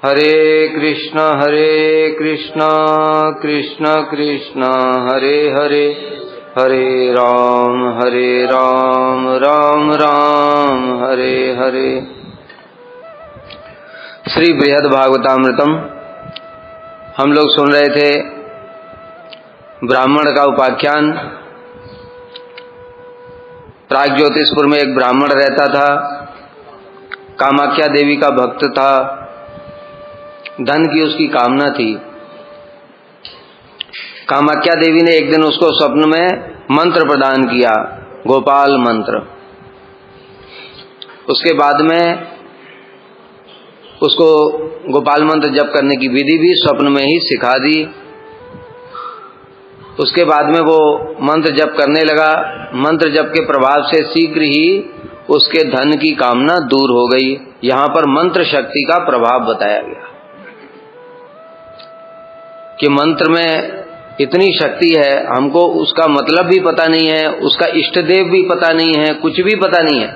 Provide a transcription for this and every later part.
हरे कृष्ण कृष्ण कृष्ण हरे हरे, हरे राम राम राम हरे हरे। श्री बृहद भागवतामृतम हम लोग सुन रहे थे। ब्राह्मण का उपाख्यान। प्रागज्योतिषपुर में एक ब्राह्मण रहता था, कामाख्या देवी का भक्त था, धन की उसकी कामना थी। कामाख्या देवी ने एक दिन उसको स्वप्न में मंत्र प्रदान किया, गोपाल मंत्र। उसके बाद में उसको गोपाल मंत्र जप करने की विधि भी स्वप्न में ही सिखा दी। उसके बाद में वो मंत्र जप करने लगा। मंत्र जप के प्रभाव से शीघ्र ही उसके धन की कामना दूर हो गई। यहाँ पर मंत्र शक्ति का प्रभाव बताया गया कि मंत्र में इतनी शक्ति है, हमको उसका मतलब भी पता नहीं है, उसका इष्ट देव भी पता नहीं है, कुछ भी पता नहीं है,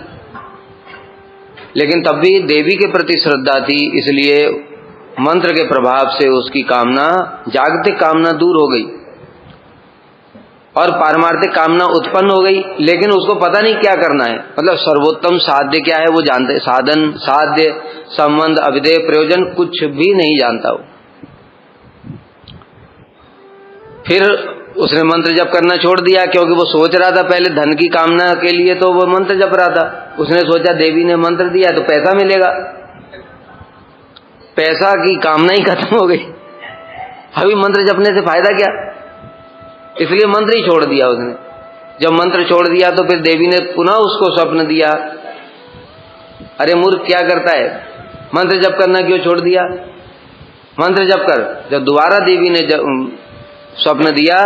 लेकिन तब भी देवी के प्रति श्रद्धा थी, इसलिए मंत्र के प्रभाव से उसकी कामना, जागतिक कामना दूर हो गई और पारमार्थिक कामना उत्पन्न हो गई। लेकिन उसको पता नहीं क्या करना है, मतलब सर्वोत्तम साध्य क्या है वो जानते, साधन, साध्य, संबंध, अभिधेय, प्रयोजन कुछ भी नहीं जानता वो। फिर उसने मंत्र जप करना छोड़ दिया, क्योंकि वो सोच रहा था पहले धन की कामना के लिए तो वो मंत्र जप रहा था। उसने सोचा देवी ने मंत्र दिया तो पैसा मिलेगा, पैसा की कामना ही खत्म हो गई, अभी मंत्र जपने से फायदा क्या, इसलिए मंत्र ही छोड़ दिया उसने। जब मंत्र छोड़ दिया तो फिर देवी ने पुनः उसको स्वप्न दिया, अरे मूर्ख क्या करता है, मंत्र जप करना क्यों छोड़ दिया, मंत्र जप कर। जब दोबारा देवी ने स्वप्न दिया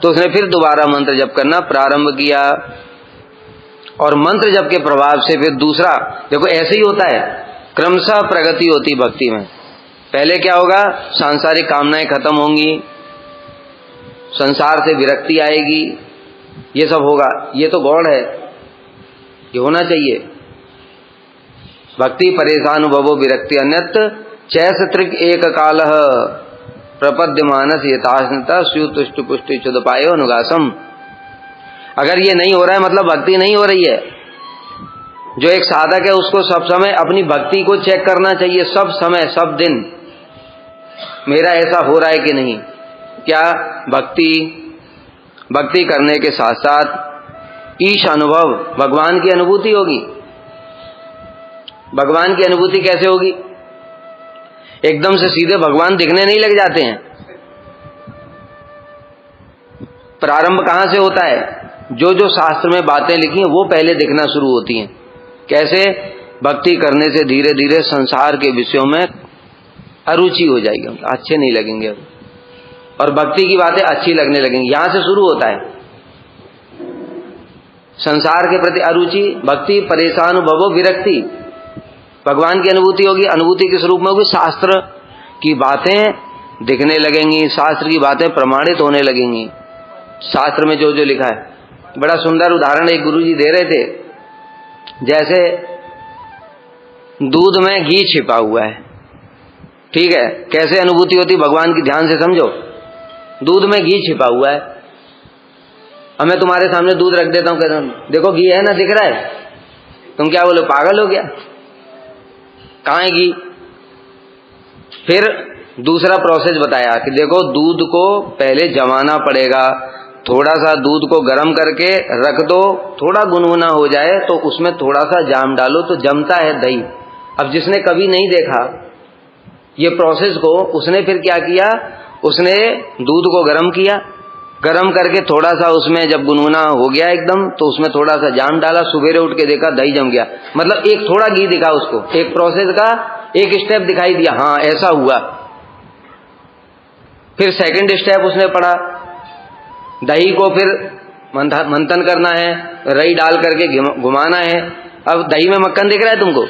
तो उसने फिर दोबारा मंत्र जप करना प्रारंभ किया और मंत्र जप के प्रभाव से फिर दूसरा, देखो ऐसे ही होता है, क्रमशः प्रगति होती भक्ति में। पहले क्या होगा, सांसारिक कामनाएं खत्म होंगी, संसार से विरक्ति आएगी, ये सब होगा। ये तो गौड़ है, ये होना चाहिए। भक्ति परेशान भवो विरक्ति अन्यत्र चैस त्रिक एक कालः प्रपद्य मानस यथास्नता सुतुष्ट पुष्टि चुदपायो अनुगासम। अगर ये नहीं हो रहा है मतलब भक्ति नहीं हो रही है। जो एक साधक है उसको सब समय अपनी भक्ति को चेक करना चाहिए, सब समय सब दिन मेरा ऐसा हो रहा है कि नहीं। क्या भक्ति करने के साथ साथ ईश अनुभव, भगवान की अनुभूति होगी। भगवान की अनुभूति कैसे होगी, एकदम से सीधे भगवान दिखने नहीं लग जाते हैं। प्रारंभ कहां से होता है, जो शास्त्र में बातें लिखी हैं वो पहले दिखना शुरू होती हैं। कैसे, भक्ति करने से धीरे धीरे संसार के विषयों में अरुचि हो जाएगी, अच्छे नहीं लगेंगे और भक्ति की बातें अच्छी लगने लगेंगी। यहां से शुरू होता है संसार के प्रति अरुचि, भक्ति परेशान भवो विरक्ति, भगवान की अनुभूति होगी। अनुभूति किस रूप में होगी, शास्त्र की बातें दिखने लगेंगी, शास्त्र की बातें प्रमाणित होने लगेंगी। शास्त्र में जो जो लिखा है, बड़ा सुंदर उदाहरण एक गुरुजी दे रहे थे। जैसे दूध में घी छिपा हुआ है, ठीक है, कैसे अनुभूति होती भगवान की, ध्यान से समझो। दूध में घी छिपा हुआ है, अब मैं तुम्हारे सामने दूध रख देता हूं, कहता हूं देखो घी है ना, दिख रहा है, तुम क्या बोलो पागल हो गया, कहां है घी। फिर दूसरा प्रोसेस बताया कि देखो दूध को पहले जमाना पड़ेगा, थोड़ा सा दूध को गर्म करके रख दो, थोड़ा गुनगुना हो जाए तो उसमें थोड़ा सा जाम डालो तो जमता है दही। अब जिसने कभी नहीं देखा ये प्रोसेस को, उसने फिर क्या किया, उसने दूध को गर्म किया, गर्म करके थोड़ा सा उसमें जब गुनगुना हो गया एकदम तो उसमें थोड़ा सा जाम डाला, सुबेरे उठ के देखा दही जम गया। मतलब एक थोड़ा घी दिखा उसको, एक प्रोसेस का एक स्टेप दिखाई दिया, हाँ ऐसा हुआ। फिर सेकंड स्टेप उसने पढ़ा, दही को फिर मंथन करना है, रई डाल करके घुमाना है। अब दही में मक्खन दिख रहा है तुमको,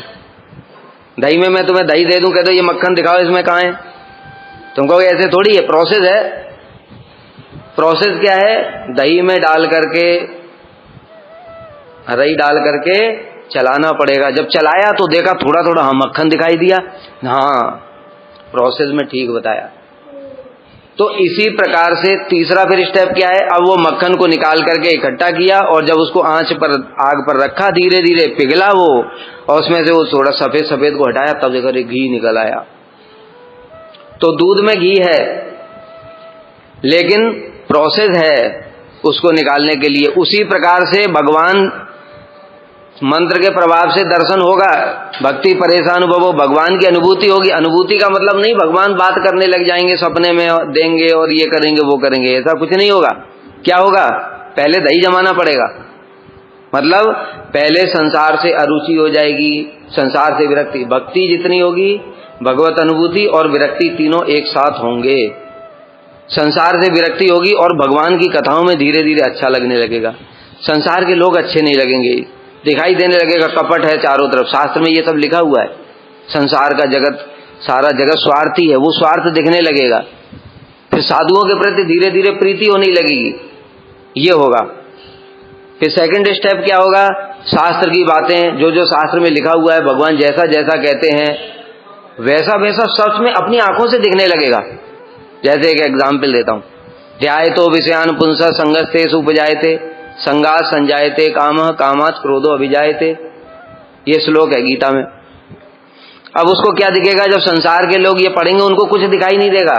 दही में मैं तुम्हें दही दे दूं, कहते ये मक्खन दिखाओ इसमें कहाँ है, तुम कहोगे ऐसे थोड़ी है, प्रोसेस है। प्रोसेस क्या है, दही में डाल करके, रई डाल करके चलाना पड़ेगा। जब चलाया तो देखा थोड़ा थोड़ा हाँ मक्खन दिखाई दिया, हाँ प्रोसेस में ठीक बताया। तो इसी प्रकार से तीसरा फिर स्टेप क्या है, अब वो मक्खन को निकाल करके इकट्ठा किया और जब उसको आंच पर आग पर रखा, धीरे धीरे पिघला वो, और उसमें से वो थोड़ा सफेद सफेद को हटाया, तब देखो घी निकल आया। तो दूध में घी है, लेकिन प्रोसेस है उसको निकालने के लिए। उसी प्रकार से भगवान मंत्र के प्रभाव से दर्शन होगा, भक्ति परेशान भवो, भगवान की अनुभूति होगी। अनुभूति का मतलब नहीं भगवान बात करने लग जाएंगे सपने में, देंगे और ये करेंगे वो करेंगे, ऐसा कुछ नहीं होगा। क्या होगा, पहले दही जमाना पड़ेगा, मतलब पहले संसार से अरुचि हो जाएगी, संसार से विरक्ति। भक्ति जितनी होगी, भगवत अनुभूति और विरक्ति तीनों एक साथ होंगे। संसार से विरक्ति होगी और भगवान की कथाओं में धीरे धीरे अच्छा लगने लगेगा। संसार के लोग अच्छे नहीं लगेंगे, दिखाई देने लगेगा कपट है चारों तरफ। शास्त्र में ये सब लिखा हुआ है, संसार का जगत, सारा जगत स्वार्थी है, वो स्वार्थ दिखने लगेगा। फिर साधुओं के प्रति धीरे धीरे प्रीति होने लगेगी, ये होगा। फिर सेकंड स्टेप क्या होगा, शास्त्र की बातें, जो जो शास्त्र में लिखा हुआ है, भगवान जैसा जैसा कहते हैं वैसा वैसा सच में अपनी आंखों से दिखने लगेगा। जैसे एक एग्जाम्पल देता हूं, ध्यायतो विषयान पुंसः संगस्तेषु उपजायते संगात संजायते कामः कामात् क्रोधो अभिजायते, ये श्लोक है गीता में। अब उसको क्या दिखेगा, जब संसार के लोग ये पढ़ेंगे उनको कुछ दिखाई नहीं देगा,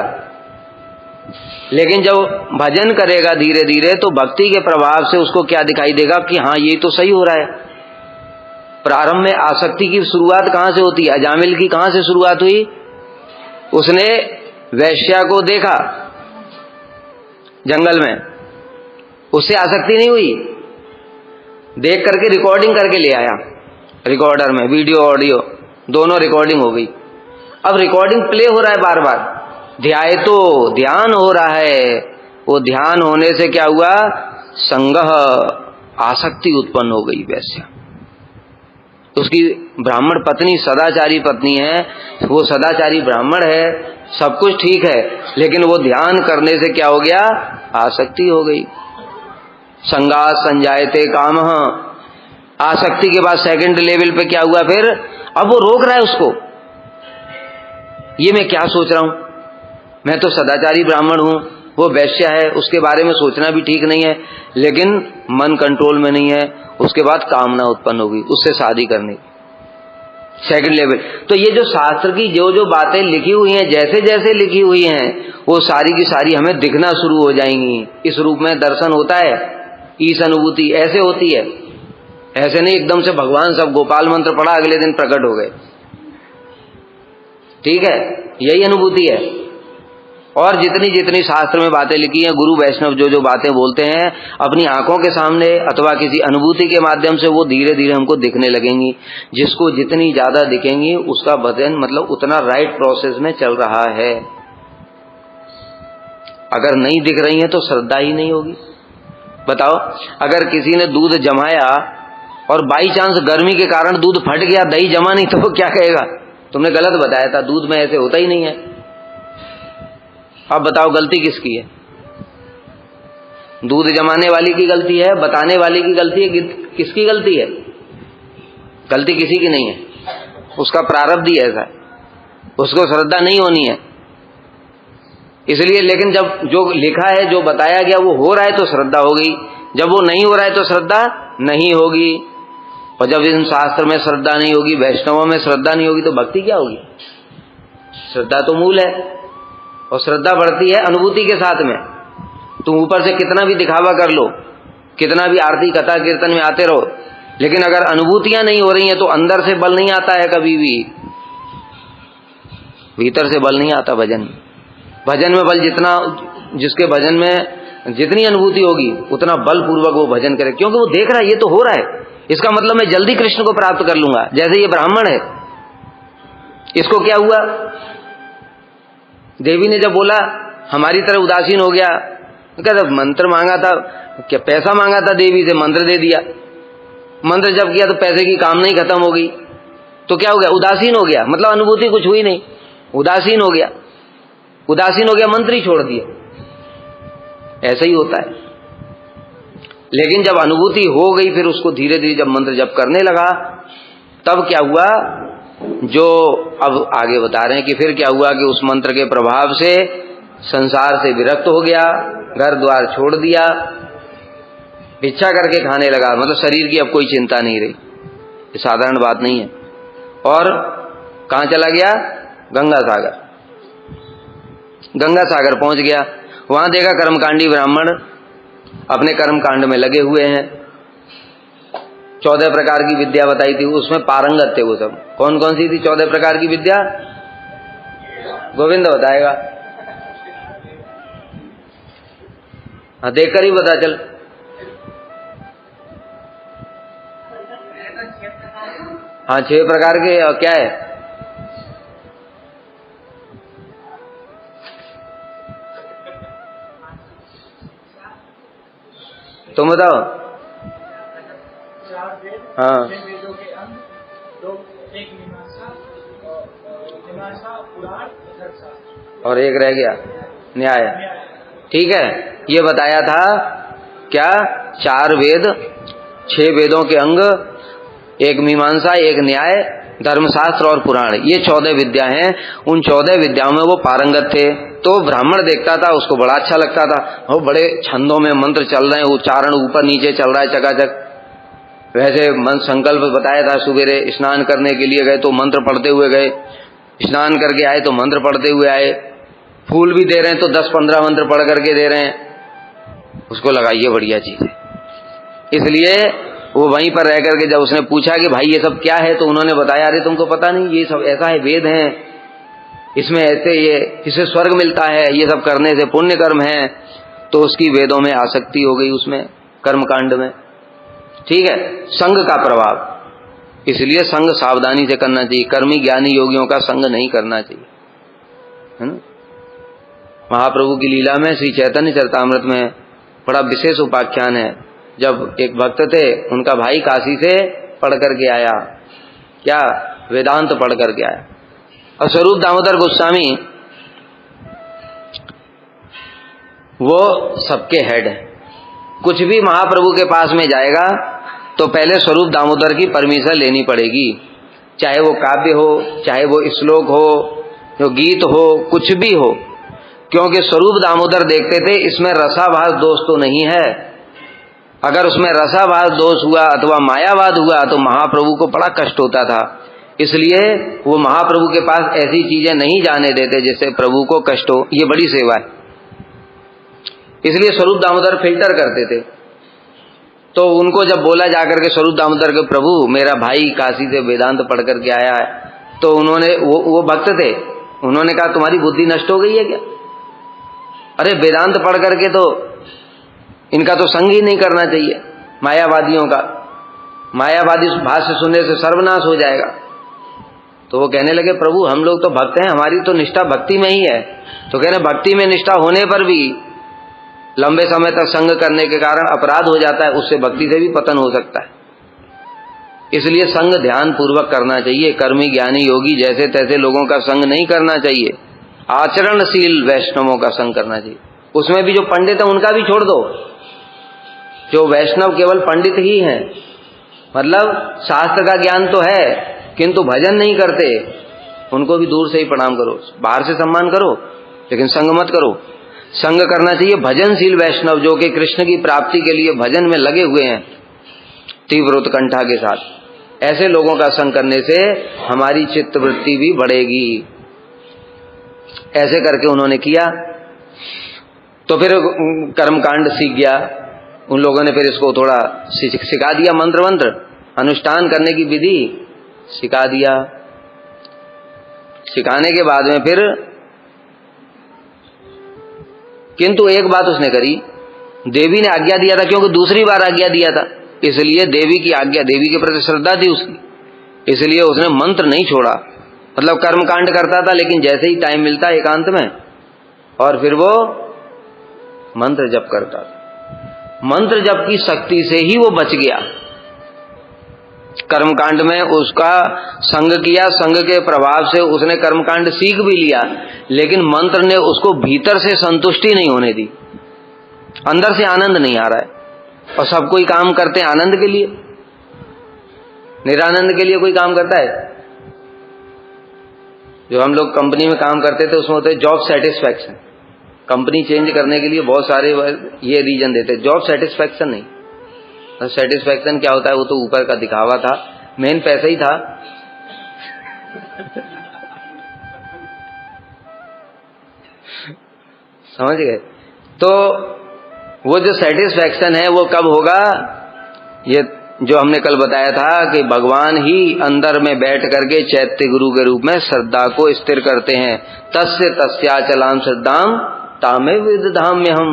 लेकिन जब भजन करेगा धीरे धीरे तो भक्ति के प्रभाव से उसको क्या दिखाई देगा कि हाँ ये तो सही हो रहा है। प्रारंभ में आसक्ति की शुरुआत कहां से होती है, अजामिल की कहां से शुरुआत हुई, उसने वैश्या को देखा जंगल में, उससे आसक्ति नहीं हुई, देख करके रिकॉर्डिंग करके ले आया, रिकॉर्डर में वीडियो ऑडियो दोनों रिकॉर्डिंग हो गई। अब रिकॉर्डिंग प्ले हो रहा है बार बार, ध्याय तो ध्यान हो रहा है, वो ध्यान होने से क्या हुआ, संगह आसक्ति उत्पन्न हो गई वैश्या। उसकी ब्राह्मण पत्नी सदाचारी पत्नी है, वो सदाचारी ब्राह्मण है, सब कुछ ठीक है, लेकिन वो ध्यान करने से क्या हो गया, आसक्ति हो गई। संगात संजायते कामः, आसक्ति के बाद सेकंड लेवल पे क्या हुआ, फिर अब वो रोक रहा है उसको, ये मैं क्या सोच रहा हूं, मैं तो सदाचारी ब्राह्मण हूं, वो वैश्य है, उसके बारे में सोचना भी ठीक नहीं है, लेकिन मन कंट्रोल में नहीं है। उसके बाद कामना उत्पन्न होगी उससे शादी करने की, सेकंड लेवल। तो ये जो शास्त्र की जो जो बातें लिखी हुई हैं, जैसे जैसे लिखी हुई हैं, वो सारी की सारी हमें दिखना शुरू हो जाएंगी। इस रूप में दर्शन होता है, ईश अनुभूति ऐसे होती है, ऐसे नहीं एकदम से भगवान सब गोपाल मंत्र पढ़ा अगले दिन प्रकट हो गए, ठीक है, यही अनुभूति है। और जितनी जितनी शास्त्र में बातें लिखी हैं, गुरु वैष्णव जो जो बातें बोलते हैं, अपनी आंखों के सामने अथवा किसी अनुभूति के माध्यम से वो धीरे धीरे हमको दिखने लगेंगी। जिसको जितनी ज्यादा दिखेंगी उसका भजन मतलब उतना राइट प्रोसेस में चल रहा है। अगर नहीं दिख रही है तो श्रद्धा ही नहीं होगी। बताओ, अगर किसी ने दूध जमाया और बाई चांस गर्मी के कारण दूध फट गया, दही जमा नहीं, तो वो क्या कहेगा, तुमने गलत बताया था, दूध में ऐसे होता ही नहीं है। अब बताओ गलती किसकी है, दूध जमाने वाली की गलती है, बताने वाली की गलती है, किसकी गलती है? गलती किसी की नहीं है, उसका प्रारब्ध ही ऐसा है, उसको श्रद्धा नहीं होनी है इसलिए। लेकिन जब जो लिखा है, जो बताया गया वो हो रहा है तो श्रद्धा हो गई, जब वो नहीं हो रहा है तो श्रद्धा नहीं होगी। और जब इन शास्त्र में श्रद्धा नहीं होगी, वैष्णवों में श्रद्धा नहीं होगी, तो भक्ति क्या होगी? श्रद्धा तो मूल है, और श्रद्धा बढ़ती है अनुभूति के साथ में। तुम ऊपर से कितना भी दिखावा कर लो, कितना भी आरती कथा कीर्तन में आते रहो, लेकिन अगर अनुभूतियां नहीं हो रही हैं तो अंदर से बल नहीं आता है कभी भी, भीतर से बल नहीं आता। भजन में बल जितना, जिसके भजन में जितनी अनुभूति होगी उतना बल पूर्वक वो भजन करे, क्योंकि वो देख रहा है ये तो हो रहा है, इसका मतलब मैं जल्दी कृष्ण को प्राप्त कर लूंगा। जैसे ये ब्राह्मण है, इसको क्या हुआ, देवी ने जब बोला हमारी तरह उदासीन हो गया, कहता मंत्र मांगा था, क्या पैसा मांगा था देवी से, मंत्र दे दिया, मंत्र जब किया तो पैसे की कामना ही खत्म हो गई, तो क्या हो गया, उदासीन हो गया, मतलब अनुभूति कुछ हुई नहीं, उदासीन हो गया, उदासीन हो गया, मंत्र ही छोड़ दिया। ऐसा ही होता है। लेकिन जब अनुभूति हो गई, फिर उसको धीरे धीरे जब मंत्र जप करने लगा, तब क्या हुआ, जो अब आगे बता रहे हैं कि फिर क्या हुआ कि उस मंत्र के प्रभाव से संसार से विरक्त हो गया, घर द्वार छोड़ दिया, भिक्षा करके खाने लगा, मतलब शरीर की अब कोई चिंता नहीं रही। ये साधारण बात नहीं है। और कहाँ चला गया? गंगा सागर। गंगा सागर पहुंच गया, वहां देखा कर्मकांडी ब्राह्मण अपने कर्म कांड में लगे हुए हैं। 14 प्रकार की विद्या बताई थी, उसमें पारंगत थे वो सब। कौन कौन सी थी 14 प्रकार की विद्या? गोविंद बताएगा। हाँ, देखकर ही पता चल। हाँ, 6 प्रकार के क्या है? तुम बताओ। हाँ, और एक रह गया न्याय। ठीक है, ये बताया था क्या? 4 वेद, 6 वेदों के अंग, एक मीमांसा, एक न्याय, धर्मशास्त्र और पुराण, ये 14 विद्या हैं। उन 14 विद्याओं में वो पारंगत थे। तो ब्राह्मण देखता था, उसको बड़ा अच्छा लगता था। वो बड़े छंदों में मंत्र चल रहे हैं, उच्चारण ऊपर नीचे चल रहा है चकाचक। वैसे मन संकल्प बताया था, सुबेरे स्नान करने के लिए गए तो मंत्र पढ़ते हुए गए, स्नान करके आए तो मंत्र पढ़ते हुए आए, फूल भी दे रहे हैं तो 10-15 मंत्र पढ़ करके दे रहे हैं। उसको लगा ये बढ़िया चीज है, इसलिए वो वहीं पर रह करके जब उसने पूछा कि भाई ये सब क्या है, तो उन्होंने बताया, अरे तुमको पता नहीं, ये सब ऐसा है, वेद है, इसमें ऐसे ये इससे स्वर्ग मिलता है, ये सब करने से पुण्य कर्म है। तो उसकी वेदों में आसक्ति हो गई, उसमें कर्मकांड में। ठीक है, संग का प्रभाव, इसलिए संग सावधानी से करना चाहिए। कर्मी ज्ञानी योगियों का संग नहीं करना चाहिए, है ना। महाप्रभु की लीला में श्री चैतन्य चरितामृत में बड़ा विशेष उपाख्यान है। जब एक भक्त थे, उनका भाई काशी से पढ़ करके आया, क्या? वेदांत पढ़ करके आया। और स्वरूप दामोदर गोस्वामी वो सबके हेड है। कुछ भी महाप्रभु के पास में जाएगा तो पहले स्वरूप दामोदर की परमिशन लेनी पड़ेगी, चाहे वो काव्य हो, चाहे वो श्लोक हो, जो गीत हो, कुछ भी हो। क्योंकि स्वरूप दामोदर देखते थे इसमें रसाभास दोष तो नहीं है। अगर उसमें रसाभास दोष हुआ अथवा मायावाद हुआ तो महाप्रभु को बड़ा कष्ट होता था। इसलिए वो महाप्रभु के पास ऐसी चीजें नहीं जाने देते जिससे प्रभु को कष्ट हो। ये बड़ी सेवा है, इसलिए स्वरूप दामोदर फिल्टर करते थे। तो उनको जब बोला जाकर के स्वरूप दामोदर के, प्रभु मेरा भाई काशी से वेदांत पढ़ करके आया है, तो उन्होंने वो भक्त थे, उन्होंने कहा तुम्हारी बुद्धि नष्ट हो गई है क्या? अरे वेदांत पढ़ करके तो इनका तो संग ही नहीं करना चाहिए, मायावादियों का। मायावादी भाष्य सुनने से सर्वनाश हो जाएगा। तो वो कहने लगे, प्रभु हम लोग तो भक्त हैं, हमारी तो निष्ठा भक्ति में ही है। तो कहने भक्ति में निष्ठा होने पर भी लंबे समय तक संग करने के कारण अपराध हो जाता है, उससे भक्ति से भी पतन हो सकता है। इसलिए संग ध्यान पूर्वक करना चाहिए। कर्मी ज्ञानी योगी जैसे तैसे लोगों का संग नहीं करना चाहिए, आचरणशील वैष्णवों का संग करना चाहिए। उसमें भी जो पंडित है उनका भी छोड़ दो। जो वैष्णव केवल पंडित ही हैं, मतलब शास्त्र का ज्ञान तो है किंतु भजन नहीं करते, उनको भी दूर से ही प्रणाम करो, बाहर से सम्मान करो, लेकिन संग मत करो। संग करना चाहिए भजनशील वैष्णव, जो कि कृष्ण की प्राप्ति के लिए भजन में लगे हुए हैं तीव्र उत्कंठा के साथ। ऐसे लोगों का संग करने से हमारी चित्तवृत्ति भी बढ़ेगी। ऐसे करके उन्होंने किया। तो फिर कर्मकांड सीख गया। उन लोगों ने फिर इसको थोड़ा सिखा दिया, मंत्र अनुष्ठान करने की विधि सिखा दिया। सिखाने के बाद में फिर किंतु एक बात उसने करी, देवी ने आज्ञा दिया था, क्योंकि दूसरी बार आज्ञा दिया था, इसलिए देवी की आज्ञा, देवी के प्रति श्रद्धा थी उसकी, इसलिए उसने मंत्र नहीं छोड़ा। मतलब कर्मकांड करता था, लेकिन जैसे ही टाइम मिलता एकांत में, और फिर वो मंत्र जप करता था। मंत्र जप की शक्ति से ही वो बच गया। कर्मकांड में उसका संग किया, संग के प्रभाव से उसने कर्मकांड सीख भी लिया, लेकिन मंत्र ने उसको भीतर से संतुष्टि नहीं होने दी, अंदर से आनंद नहीं आ रहा है। और सब कोई काम करते हैं आनंद के लिए, निरानंद के लिए कोई काम करता है? जो हम लोग कंपनी में काम करते थे उसमें होते जॉब सेटिस्फैक्शन। कंपनी चेंज करने के लिए बहुत सारे ये रीजन देते, जॉब सेटिस्फैक्शन नहीं। सेटिस्फैक्शन क्या होता है, वो तो ऊपर का दिखावा था, मेन पैसा ही था। समझ गए? तो वो जो सेटिस्फैक्शन है वो कब होगा, ये जो हमने कल बताया था कि भगवान ही अंदर में बैठ करके चैत्य गुरु के रूप में श्रद्धा को स्थिर करते हैं। तस्य तस्याचलाम श्रद्धाम तामे विदधाम में हम,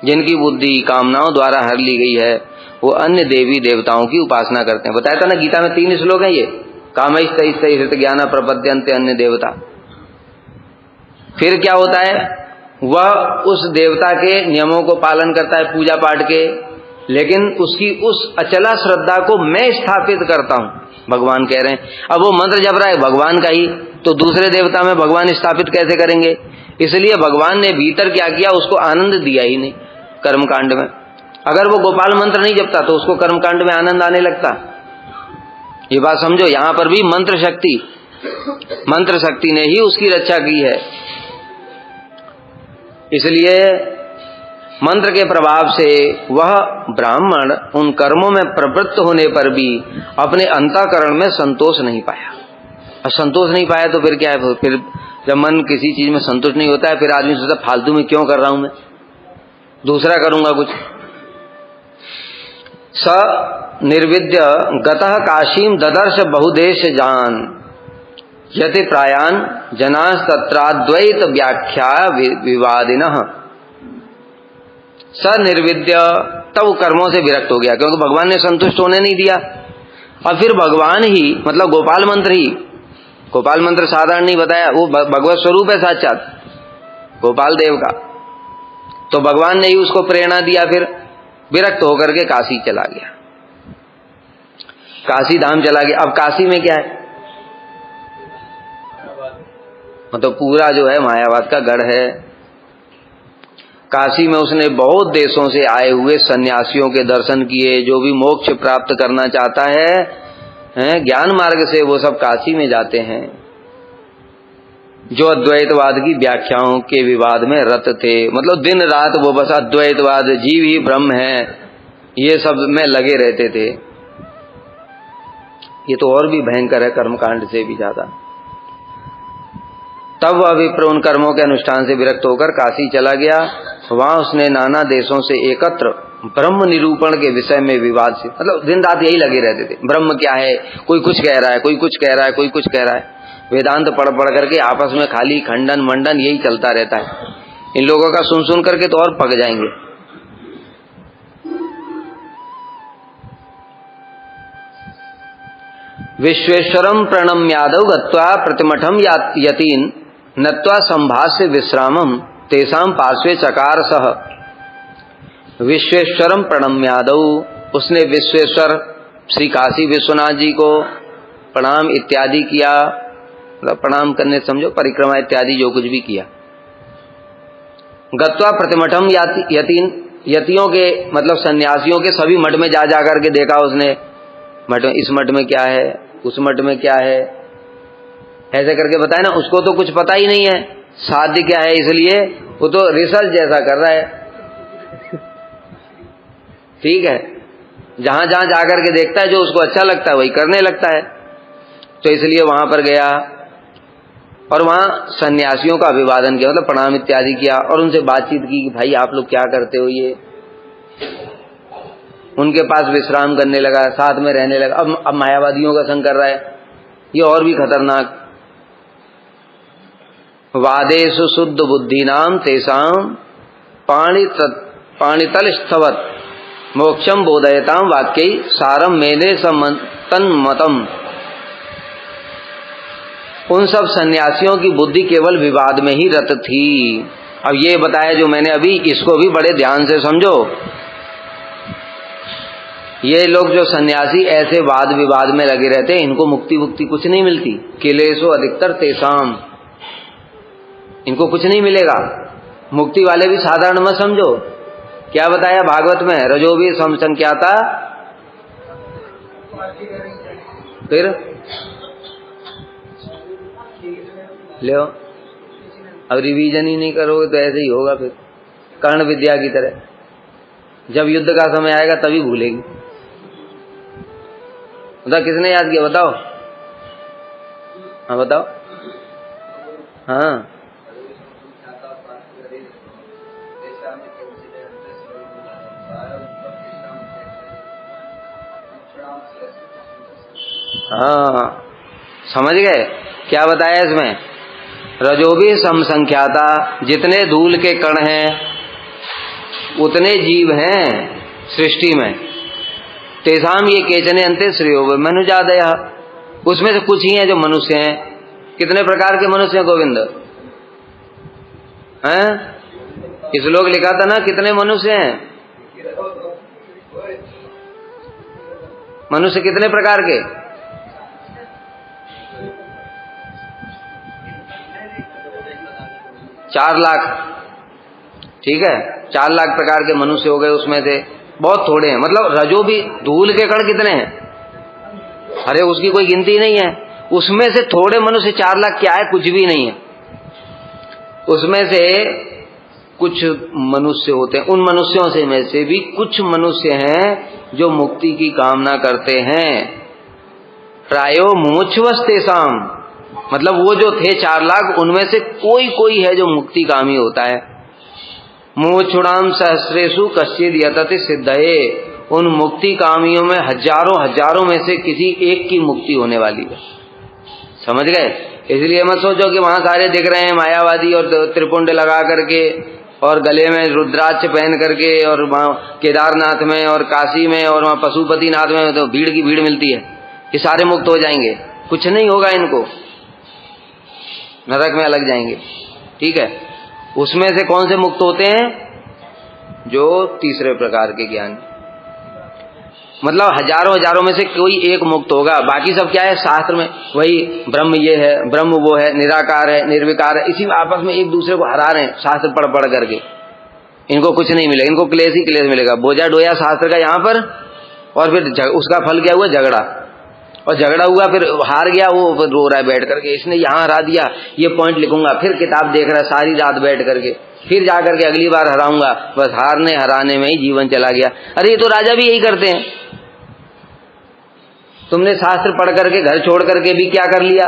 जिनकी बुद्धि कामनाओं द्वारा हर ली गई है वो अन्य देवी देवताओं की उपासना करते हैं। बताया था ना गीता में 3 श्लोक है ये, कामैस्तैस्तै हृत ज्ञान प्रपद्यन्ते अन्य देवता। फिर क्या होता है, वह उस देवता के नियमों को पालन करता है पूजा पाठ के, लेकिन उसकी उस अचला श्रद्धा को मैं स्थापित करता हूं, भगवान कह रहे हैं। अब वो मंत्र जप रहा है भगवान का ही, तो दूसरे देवता में भगवान स्थापित कैसे करेंगे? इसलिए भगवान ने भीतर क्या किया, उसको आनंद दिया ही नहीं कर्मकांड में। अगर वो गोपाल मंत्र नहीं जपता तो उसको कर्मकांड में आनंद आने लगता। ये बात समझो, यहां पर भी मंत्र शक्ति ने ही उसकी रक्षा की है। इसलिए मंत्र के प्रभाव से वह ब्राह्मण उन कर्मों में प्रवृत्त होने पर भी अपने अंतःकरण में संतोष नहीं पाया। और संतोष नहीं पाया तो फिर क्या है, फिर जब मन किसी चीज में संतुष्ट नहीं होता है फिर आदमी सोचता फालतू में क्यों कर रहा हूं, मैं दूसरा करूंगा कुछ। स निर्विद्य गतः काशीम ददर्श बहुदेश जान यति प्रायान जनास तत्राद्वैत व्याख्या विवादिनः। स निर्विद्य, तब कर्मों से विरक्त हो गया क्योंकि भगवान ने संतुष्ट होने नहीं दिया। और फिर भगवान ही, मतलब गोपाल मंत्र ही, गोपाल मंत्र साधारण नहीं बताया, वो भगवत स्वरूप है साक्षात गोपाल देव का। तो भगवान ने ही उसको प्रेरणा दिया, फिर विरक्त होकर के काशी चला गया, काशी धाम चला गया। अब काशी में क्या है, मतलब पूरा जो है मायावाद का गढ़ है। काशी में उसने बहुत देशों से आए हुए सन्यासियों के दर्शन किए। जो भी मोक्ष प्राप्त करना चाहता है ज्ञान मार्ग से, वो सब काशी में जाते हैं। जो अद्वैतवाद की व्याख्याओं के विवाद में रत थे, मतलब दिन रात वो बस अद्वैतवाद, जीव ही ब्रह्म है, ये सब में लगे रहते थे। ये तो और भी भयंकर है कर्मकांड से भी ज्यादा। तब वह विप्र उन कर्मों के अनुष्ठान से विरक्त होकर काशी चला गया। वहां उसने नाना देशों से एकत्र ब्रह्म निरूपण के विषय में विवाद से, मतलब दिन रात यही लगे रहते थे, ब्रह्म क्या है, कोई कुछ कह रहा है, कोई कुछ कह रहा है, कोई कुछ कह रहा है। वेदांत पढ़ करके आपस में खाली खंडन मंडन यही चलता रहता है। इन लोगों का सुन करके तो और पक जाएंगे। विश्वेश्वरम प्रणम्यादौ गत्वा प्रतिमठम यतीन नत्वा संभाष्य विश्रामम तेसाम पार्श्वे चकार सह। विश्वेश्वरम प्रणम्यादौ, उसने विश्वेश्वर श्री काशी विश्वनाथ जी को प्रणाम इत्यादि किया, मतलब प्रणाम करने समझो परिक्रमा इत्यादि जो कुछ भी किया। गत्वा प्रतिमठम यतीन, यतियों के मतलब सन्यासियों के सभी मठ में जा करके देखा उसने, मठ में, इस मठ में क्या है, उस मठ में क्या है, ऐसे करके बताया ना। उसको तो कुछ पता ही नहीं है साध्य क्या है, इसलिए वो तो रिसर्च जैसा कर रहा है। ठीक है, जहां जहां जाकर के देखता है जो उसको अच्छा लगता है वही करने लगता है। तो इसलिए वहां पर गया और वहां सन्यासियों का अभिवादन किया, मतलब प्रणाम इत्यादि किया और उनसे बातचीत की कि भाई आप लोग क्या करते हो। ये उनके पास विश्राम करने लगा, साथ में रहने लगा। अब मायावादियों का संग कर रहा है, ये और भी खतरनाक। वादेषु शुद्ध बुद्धि नाम तेसाम पाणितल स्थवत मोक्षम बोधयताम वाक्य सारम मेने तन्मतम। उन सब सन्यासियों की बुद्धि केवल विवाद में ही रत थी। अब ये बताया जो मैंने अभी, इसको भी बड़े ध्यान से समझो। ये लोग जो सन्यासी ऐसे वाद विवाद में लगे रहते हैं, इनको मुक्ति वुक्ति कुछ नहीं मिलती। किलेशो अधिकतर तेसाम, इनको कुछ नहीं मिलेगा। मुक्ति वाले भी साधारण मत समझो। क्या बताया भागवत में, रजो भी समसंख्याता, फिर ले अब रिवीजन ही नहीं करोगे तो ऐसे ही होगा फिर, कर्ण विद्या की तरह। जब युद्ध का समय आएगा तभी भूलेगी। बताओ किसने याद किया, बताओ। हाँ बताओ। हाँ हाँ, समझ गए क्या बताया इसमें? रजोभी समसंख्याता, जितने धूल के कण हैं उतने जीव हैं सृष्टि में। तेसाम ये केचने अंते श्रेयो मनुजादया, उसमें से कुछ ही हैं जो मनुष्य हैं। कितने प्रकार के मनुष्य हैं गोविंद? हैं? इस लोग लिखा था ना, कितने मनुष्य हैं? मनुष्य कितने प्रकार के? चार लाख, ठीक है, 4 लाख प्रकार के मनुष्य हो गए। उसमें से बहुत थोड़े हैं, मतलब रजो भी धूल के कण कितने हैं? अरे उसकी कोई गिनती नहीं है। उसमें से थोड़े मनुष्य 4 लाख क्या है, कुछ भी नहीं है। उसमें से कुछ मनुष्य होते हैं, उन मनुष्यों से में से भी कुछ मनुष्य हैं जो मुक्ति की कामना करते हैं। प्रायो मुमुक्षुवस्तेषाम, मतलब वो जो थे 4 लाख, उनमें से कोई कोई है जो मुक्ति कामी होता है। मुमुक्षुणाम सहस्रेषु कश्चिद यतति सिद्धये, उन मुक्ति कामियों में हजारों हजारों में से किसी एक की मुक्ति होने वाली है। समझ गए? इसलिए मत सोचो कि वहां सारे दिख रहे हैं मायावादी और त्रिपुंड लगा करके और गले में रुद्राक्ष पहन करके, और वहां केदारनाथ में और काशी में और वहां पशुपतिनाथ में तो भीड़ की भीड़ मिलती है, ये सारे मुक्त हो जाएंगे। कुछ नहीं होगा इनको, नरक में अलग जाएंगे। ठीक है, उसमें से कौन से मुक्त होते हैं? जो तीसरे प्रकार के ज्ञान, मतलब हजारों हजारों में से कोई एक मुक्त होगा। बाकी सब क्या है शास्त्र में? वही ब्रह्म ये है, ब्रह्म वो है, निराकार है, निर्विकार है, इसी आपस में एक दूसरे को हरा रहे हैं शास्त्र पढ़ पढ़ करके। इनको कुछ नहीं मिलेगा, इनको क्लेश ही क्लेश मिलेगा। बोझा ढोया शास्त्र का यहाँ पर, और फिर उसका फल क्या हुआ? झगड़ा। और झगड़ा हुआ, फिर हार गया, वो फिर रो रहा है बैठ करके, इसने यहाँ हरा दिया, ये पॉइंट लिखूंगा। फिर किताब देख रहा है सारी रात बैठ करके, फिर जाकर के अगली बार हराऊंगा। बस हारने हराने में ही जीवन चला गया। अरे ये तो राजा भी यही करते हैं। तुमने शास्त्र पढ़ करके घर छोड़ करके भी क्या कर लिया?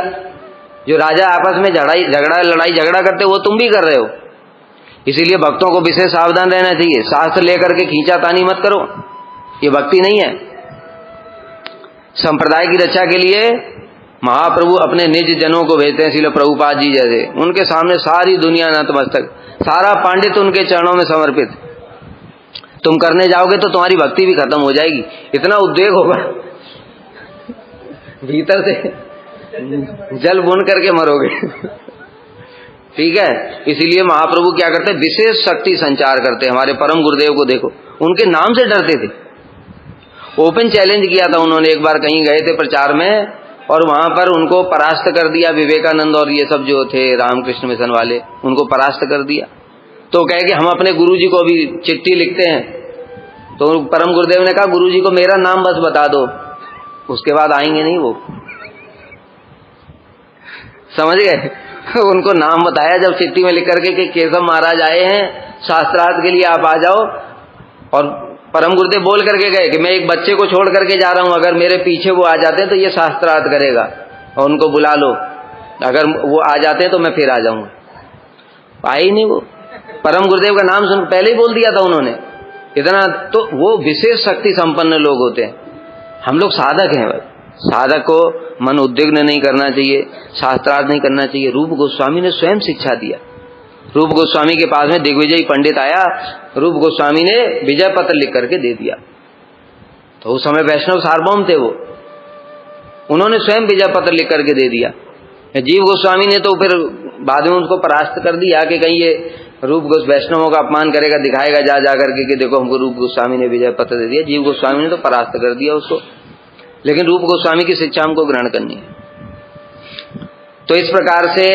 जो राजा आपस में लड़ाई झगड़ा करते वो तुम भी कर रहे हो। इसीलिए भक्तों को विशेष सावधान रहना चाहिए। शास्त्र लेकर के खींचातानी मत करो, ये भक्ति नहीं है। संप्रदाय की रक्षा के लिए महाप्रभु अपने निज जनों को भेजते हैं, श्रील प्रभुपाद जी जैसे। उनके सामने सारी दुनिया नतमस्तक, सारा पांडित्य उनके चरणों में समर्पित। तुम करने जाओगे तो तुम्हारी भक्ति भी खत्म हो जाएगी, इतना उद्वेग होगा, भीतर से जल बुन करके मरोगे। ठीक है, इसीलिए महाप्रभु क्या करते हैं? विशेष शक्ति संचार करते हैं। हमारे परम गुरुदेव को देखो, उनके नाम से डरते थे। ओपन चैलेंज किया था उन्होंने, एक बार कहीं गए थे प्रचार में, और वहां पर उनको परास्त कर दिया। विवेकानंद और ये सब जो थे रामकृष्ण मिशन वाले, उनको परास्त कर दिया। तो कहे कि हम अपने गुरुजी को अभी चिट्ठी लिखते हैं। तो परम गुरुदेव ने कहा गुरुजी को मेरा नाम बस बता दो, उसके बाद आएंगे नहीं वो। समझ गए? उनको नाम बताया जब चिट्ठी में लिख करके कि केशव महाराज आए हैं शास्त्रार्थ के लिए, आप आ जाओ। और परम गुरुदेव बोल करके गए कि मैं एक बच्चे को छोड़ करके जा रहा हूं, अगर मेरे पीछे वो आ जाते हैं तो ये शास्त्रार्थ करेगा, और उनको बुला लो। अगर वो आ जाते हैं तो मैं फिर आ जाऊंगा। आए ही नहीं वो। परम गुरुदेव का नाम सुन पहले ही बोल दिया था उन्होंने। इतना तो वो विशेष शक्ति संपन्न लोग होते हैं। हम लोग साधक हैं। साधक को मन उद्विग्न नहीं करना चाहिए, शास्त्रार्थ नहीं करना चाहिए। रूप गोस्वामी ने स्वयं शिक्षा दिया। रूप गोस्वामी के पास में दिग्विजय पंडित आया, रूप गोस्वामी ने विजय पत्र लिख करके दे दिया। तो उस समय वैष्णव सार्वभौम थे वो, उन्होंने स्वयं विजय पत्र लिख करके दे दिया। जीव गोस्वामी ने तो फिर बाद में उनको परास्त कर दिया कि कहीं ये रूप वैष्णवों का अपमान करेगा, दिखाएगा जा करके कि देखो हमको रूप गोस्वामी ने विजय पत्र दे दिया। जीव गोस्वामी ने तो परास्त कर दिया उसको, लेकिन रूप गोस्वामी की शिक्षा हमको ग्रहण करनी है। तो इस प्रकार से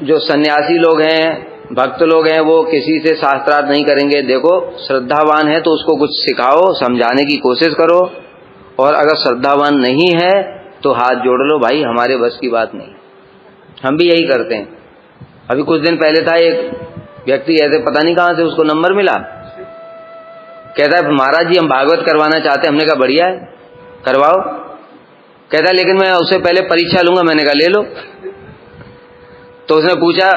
जो सन्यासी लोग हैं, भक्त लोग हैं, वो किसी से शास्त्रार्थ नहीं करेंगे। देखो श्रद्धावान है तो उसको कुछ सिखाओ, समझाने की कोशिश करो, और अगर श्रद्धावान नहीं है तो हाथ जोड़ लो, भाई हमारे बस की बात नहीं। हम भी यही करते हैं। अभी कुछ दिन पहले था एक व्यक्ति, ऐसे पता नहीं कहां से उसको नंबर मिला, कहता है महाराज जी हम भागवत करवाना चाहते हैं। हमने कहा बढ़िया है, करवाओ। कहता है लेकिन मैं उससे पहले परीक्षा लूंगा। मैंने कहा ले लो। तो उसने पूछा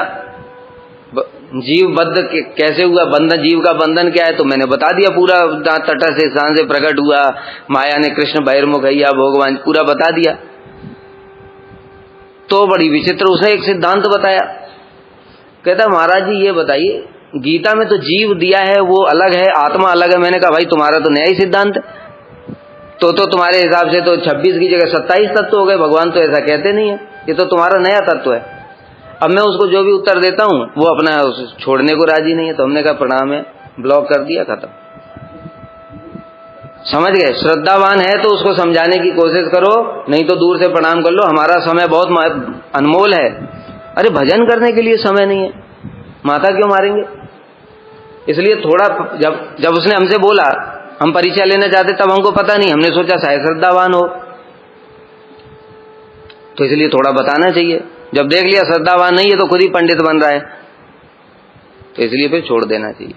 जीव बद्ध कैसे हुआ, बंधन, जीव का बंधन क्या है? तो मैंने बता दिया पूरा, तट से स्थान से प्रकट हुआ, माया ने कृष्ण बहिर्मुख हैया भगवान, पूरा बता दिया। तो बड़ी विचित्र उसने एक सिद्धांत बताया। कहता महाराज जी ये बताइए, गीता में तो जीव दिया है वो अलग है, आत्मा अलग है। मैंने कहा भाई तुम्हारा तो नया ही सिद्धांत, तो तुम्हारे हिसाब से तो 26 की जगह 27 तत्व हो गए। भगवान तो ऐसा कहते नहीं है, ये तो तुम्हारा नया तत्व है। अब मैं उसको जो भी उत्तर देता हूं वो अपना छोड़ने को राजी नहीं है। तो हमने कहा प्रणाम है, ब्लॉक कर दिया, खत्म। समझ गए? श्रद्धावान है तो उसको समझाने की कोशिश करो, नहीं तो दूर से प्रणाम कर लो। हमारा समय बहुत अनमोल है। अरे भजन करने के लिए समय नहीं है, माता क्यों मारेंगे? इसलिए थोड़ा जब उसने हमसे बोला हम परीक्षा लेना चाहते, तब हमको पता नहीं, हमने सोचा शायद श्रद्धावान हो, तो इसलिए थोड़ा बताना चाहिए। जब देख लिया श्रद्धावान नहीं है तो खुद ही पंडित बन रहा है, तो इसलिए फिर छोड़ देना चाहिए।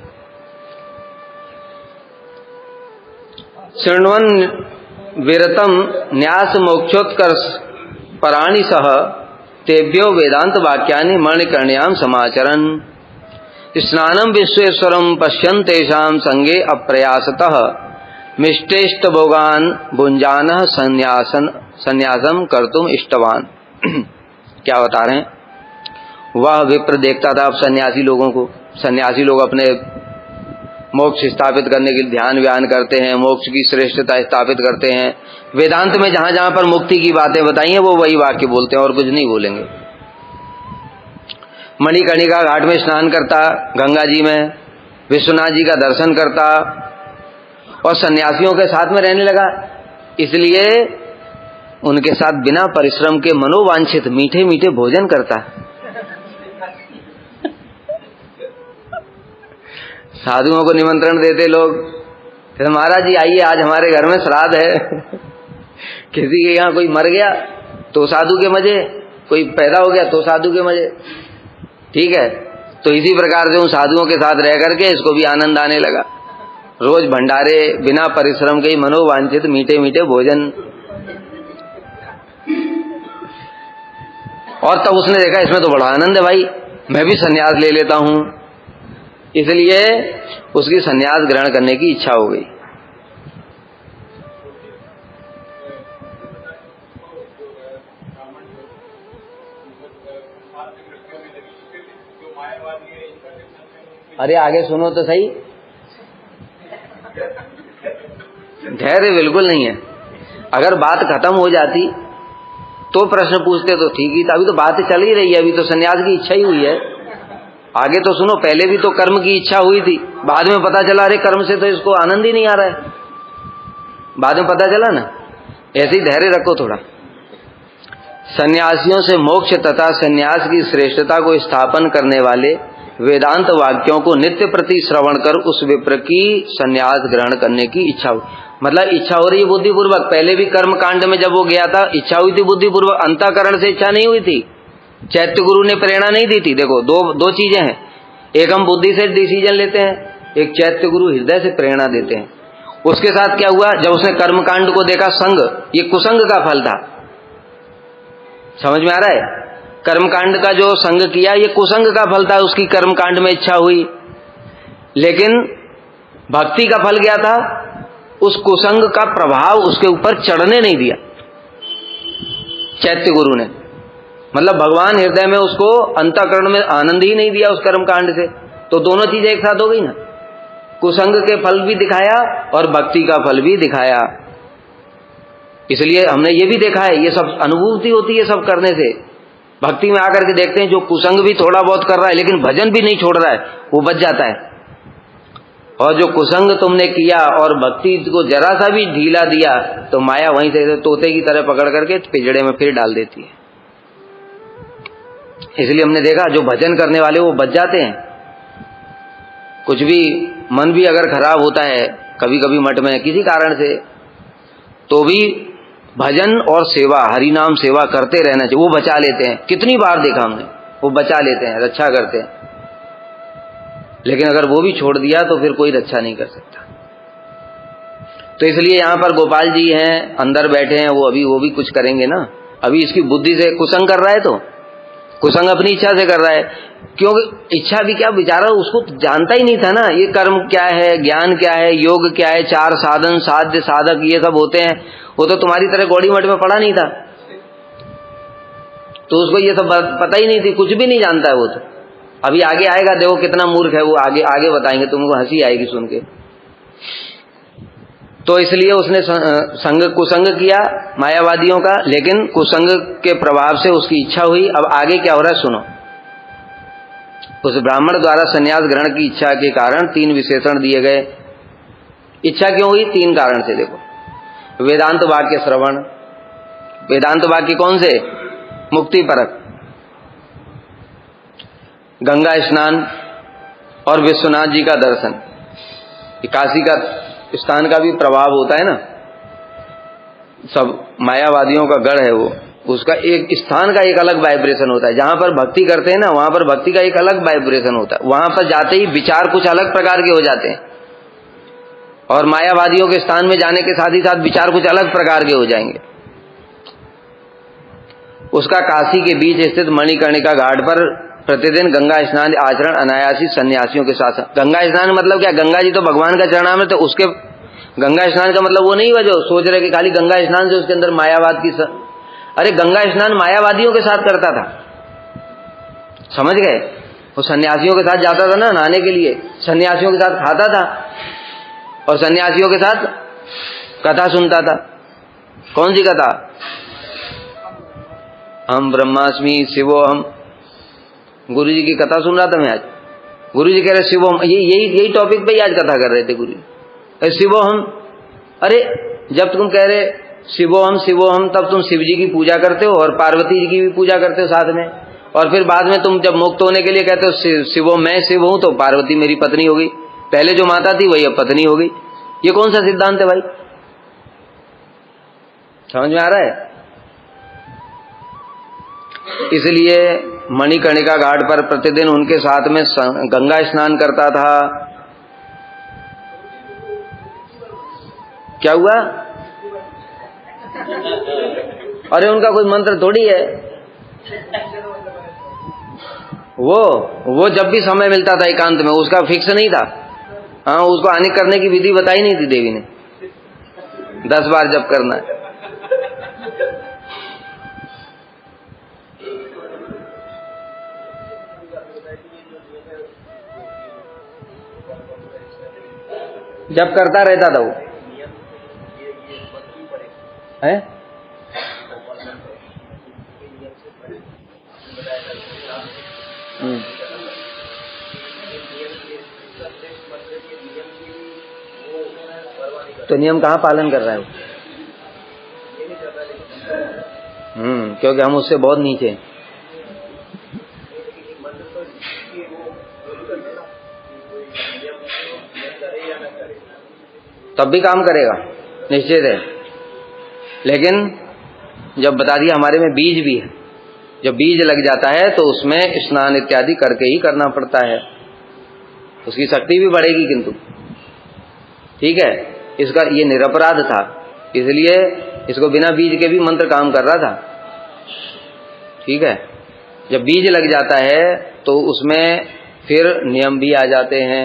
शृण्वन् विरतम न्यास मोक्षोत्कर्ष पराणि सह तेभ्यो वेदांत वाक्यानि मणिकर्ण्याम समाचरन् स्नानं विश्वेश्वरं पश्यन् तेषां संगे अप्रयासतः मिष्टेष्ट भोगान भुंजानः संन्यासम कर्तुम इष्टवान। क्या बता रहे हैं? वह विप्र देखता था अब सन्यासी लोगों को। सन्यासी लोग अपने मोक्ष स्थापित करने के लिए ध्यान व्यान करते हैं, मोक्ष की श्रेष्ठता स्थापित करते हैं। वेदांत में जहां जहां पर मुक्ति की बातें बताई हैं वो वही वाक्य बोलते हैं और कुछ नहीं बोलेंगे। मणिकर्णिका घाट में स्नान करता, गंगा जी में विश्वनाथ जी का दर्शन करता और सन्यासियों के साथ में रहने लगा। इसलिए उनके साथ बिना परिश्रम के मनोवांछित मीठे मीठे भोजन करता। साधुओं को निमंत्रण देते लोग, फिर महाराज जी आइए आज हमारे घर में श्राद्ध है। किसी के यहाँ कोई मर गया तो साधु के मजे, कोई पैदा हो गया तो साधु के मजे। ठीक है, तो इसी प्रकार से उन साधुओं के साथ रह करके इसको भी आनंद आने लगा। रोज भंडारे, बिना परिश्रम के मनोवांछित मीठे मीठे भोजन। और तब उसने देखा इसमें तो बड़ा आनंद है भाई, मैं भी सन्यास ले लेता हूं। इसलिए उसकी सन्यास ग्रहण करने की इच्छा हो गई। अरे आगे सुनो तो सही, धैर्य बिल्कुल नहीं है। अगर बात खत्म हो जाती तो प्रश्न पूछते तो ठीक ही था। अभी तो बात चल ही रही है, अभी तो सन्यास की इच्छा ही हुई है। आगे तो सुनो, पहले भी तो कर्म की इच्छा हुई थी, बाद में पता चला अरे कर्म से तो इसको आनंद ही नहीं आ रहा है। बाद में पता चला ना। ऐसे ही धैर्य रखो थोड़ा। सन्यासियों से मोक्ष तथा सन्यास की श्रेष्ठता को स्थापन करने वाले वेदांत वाक्यों को नित्य प्रति श्रवण कर उस विप्र की सन्यास ग्रहण करने की इच्छा हुई। मतलब इच्छा हो रही है बुद्धिपूर्वक। पहले भी कर्म कांड में जब वो गया था इच्छा हुई थी बुद्धिपूर्वक, अंतःकरण से इच्छा नहीं हुई थी। चैत्य गुरु ने प्रेरणा नहीं दी थी। देखो दो चीजें हैं, एक हम बुद्धि से डिसीजन लेते हैं, एक चैत्य गुरु हृदय से प्रेरणा देते हैं। उसके साथ क्या हुआ, जब उसने कर्म कांड को देखा, संग, ये कुसंग का फल था। समझ में आ रहा है? कर्मकांड का जो संग किया ये कुसंग का फल था, उसकी कर्मकांड में इच्छा हुई। लेकिन भक्ति का फल क्या था, उस कुसंग का प्रभाव उसके ऊपर चढ़ने नहीं दिया चैत्य गुरु ने। मतलब भगवान हृदय में उसको अंतःकरण में आनंद ही नहीं दिया उस कर्मकांड से। तो दोनों चीजें एक साथ हो गई ना, कुसंग के फल भी दिखाया और भक्ति का फल भी दिखाया। इसलिए हमने ये भी देखा है, ये सब अनुभूति होती है सब करने से। भक्ति में आकर के देखते हैं जो कुसंग भी थोड़ा बहुत कर रहा है लेकिन भजन भी नहीं छोड़ रहा है, वो बच जाता है। और जो कुसंग तुमने किया और भक्ति को जरा सा भी ढीला दिया तो माया वहीं से तोते की तरह पकड़ करके पिंजड़े में फिर डाल देती है। इसलिए हमने देखा जो भजन करने वाले वो बच जाते हैं। कुछ भी मन भी अगर खराब होता है कभी कभी मठ में किसी कारण से, तो भी भजन और सेवा, हरि नाम सेवा करते रहना चाहिए, वो बचा लेते हैं। कितनी बार देखा हमने, वो बचा लेते हैं, रक्षा करते हैं। लेकिन अगर वो भी छोड़ दिया तो फिर कोई रक्षा नहीं कर सकता। तो इसलिए यहाँ पर गोपाल जी हैं, अंदर बैठे हैं, वो भी कुछ करेंगे ना। अभी इसकी बुद्धि से कुसंग कर रहा है, तो कुसंग अपनी इच्छा से कर रहा है, क्योंकि इच्छा भी क्या, बेचारा उसको जानता ही नहीं था ना, ये कर्म क्या है, ज्ञान क्या है, योग क्या है, 4 साधन, साध्य, साधक, ये सब होते हैं। वो तो तुम्हारी तरह गौड़ी मठ में पढ़ा नहीं था, तो उसको ये सब पता ही नहीं थी, कुछ भी नहीं जानता है वो तो। अभी आगे आएगा, देखो कितना मूर्ख है वो, आगे आगे बताएंगे, तुमको हंसी आएगी सुन के। तो इसलिए उसने कुसंग किया मायावादियों का, लेकिन कुसंग के प्रभाव से उसकी इच्छा हुई। अब आगे क्या हो रहा है सुनो। उस ब्राह्मण द्वारा संन्यास ग्रहण की इच्छा के कारण 3 विशेषण दिए गए। इच्छा क्यों हुई? 3 कारण से। देखो, वेदांत वाक्य श्रवण, वेदांत वाक्य कौन से? मुक्ति परक, गंगा स्नान और विश्वनाथ जी का दर्शन। काशी का स्थान का भी प्रभाव होता है ना, सब मायावादियों का गढ़ है वो, उसका एक स्थान का एक अलग वाइब्रेशन होता है। जहां पर भक्ति करते हैं ना, वहां पर भक्ति का एक अलग वाइब्रेशन होता है। वहां पर जाते ही विचार कुछ अलग प्रकार के हो जाते हैं, और मायावादियों के स्थान में जाने के साथ ही साथ विचार कुछ अलग प्रकार के हो जाएंगे। उसका काशी के बीच स्थित मणिकर्णिका घाट पर प्रतिदिन गंगा स्नान आचरण अनायासी सन्यासियों के साथ। गंगा स्नान मतलब क्या? गंगा जी तो भगवान का चरणामृत, तो उसके गंगा स्नान का मतलब वो नहीं हुआ जो सोच रहे कि खाली गंगा स्नान से उसके अंदर मायावाद की अरे गंगा स्नान मायावादियों के साथ करता था, समझ गए? वो सन्यासियों के साथ जाता था ना नहाने के लिए, सन्यासियों के साथ खाता था और सन्यासियों के साथ कथा सुनता था। कौन सी कथा? हम ब्रह्मास्मि शिवो हम। गुरु जी की कथा सुन रहा था मैं आज। गुरु जी कह रहे शिवो हम, यही टॉपिक पे ही आज कथा कर रहे थे गुरु जी। शिवो हम, अरे जब तुम कह रहे शिवो हम, तब तुम शिव जी की पूजा करते हो और पार्वती जी की भी पूजा करते हो साथ में, और फिर बाद में तुम जब मुक्त होने के लिए कहते हो शिवो मैं शिव हूं, तो पार्वती मेरी पत्नी हो गई। पहले जो माता थी वही अब पत्नी हो गई। ये कौन सा सिद्धांत है भाई? समझ में आ रहा है? इसलिए मणिकर्णिका घाट पर प्रतिदिन उनके साथ में गंगा स्नान करता था। क्या हुआ? अरे उनका कोई मंत्र थोड़ी है वो जब भी समय मिलता था एकांत में, उसका फिक्स नहीं था। हाँ, उसको हानि करने की विधि बताई नहीं थी देवी ने, 10 बार जब करना है। जब करता रहता था वो है। तो नियम कहाँ पालन कर रहा है वो? क्योंकि हम उससे बहुत नीचे हैं। तब भी काम करेगा, निश्चित है। लेकिन जब बता दिया हमारे में बीज भी है, जब बीज लग जाता है तो उसमें स्नान इत्यादि करके ही करना पड़ता है। उसकी शक्ति भी बढ़ेगी, किंतु ठीक है, इसका ये निरपराध था, इसलिए इसको बिना बीज के भी मंत्र काम कर रहा था। ठीक है, जब बीज लग जाता है तो उसमें फिर नियम भी आ जाते हैं,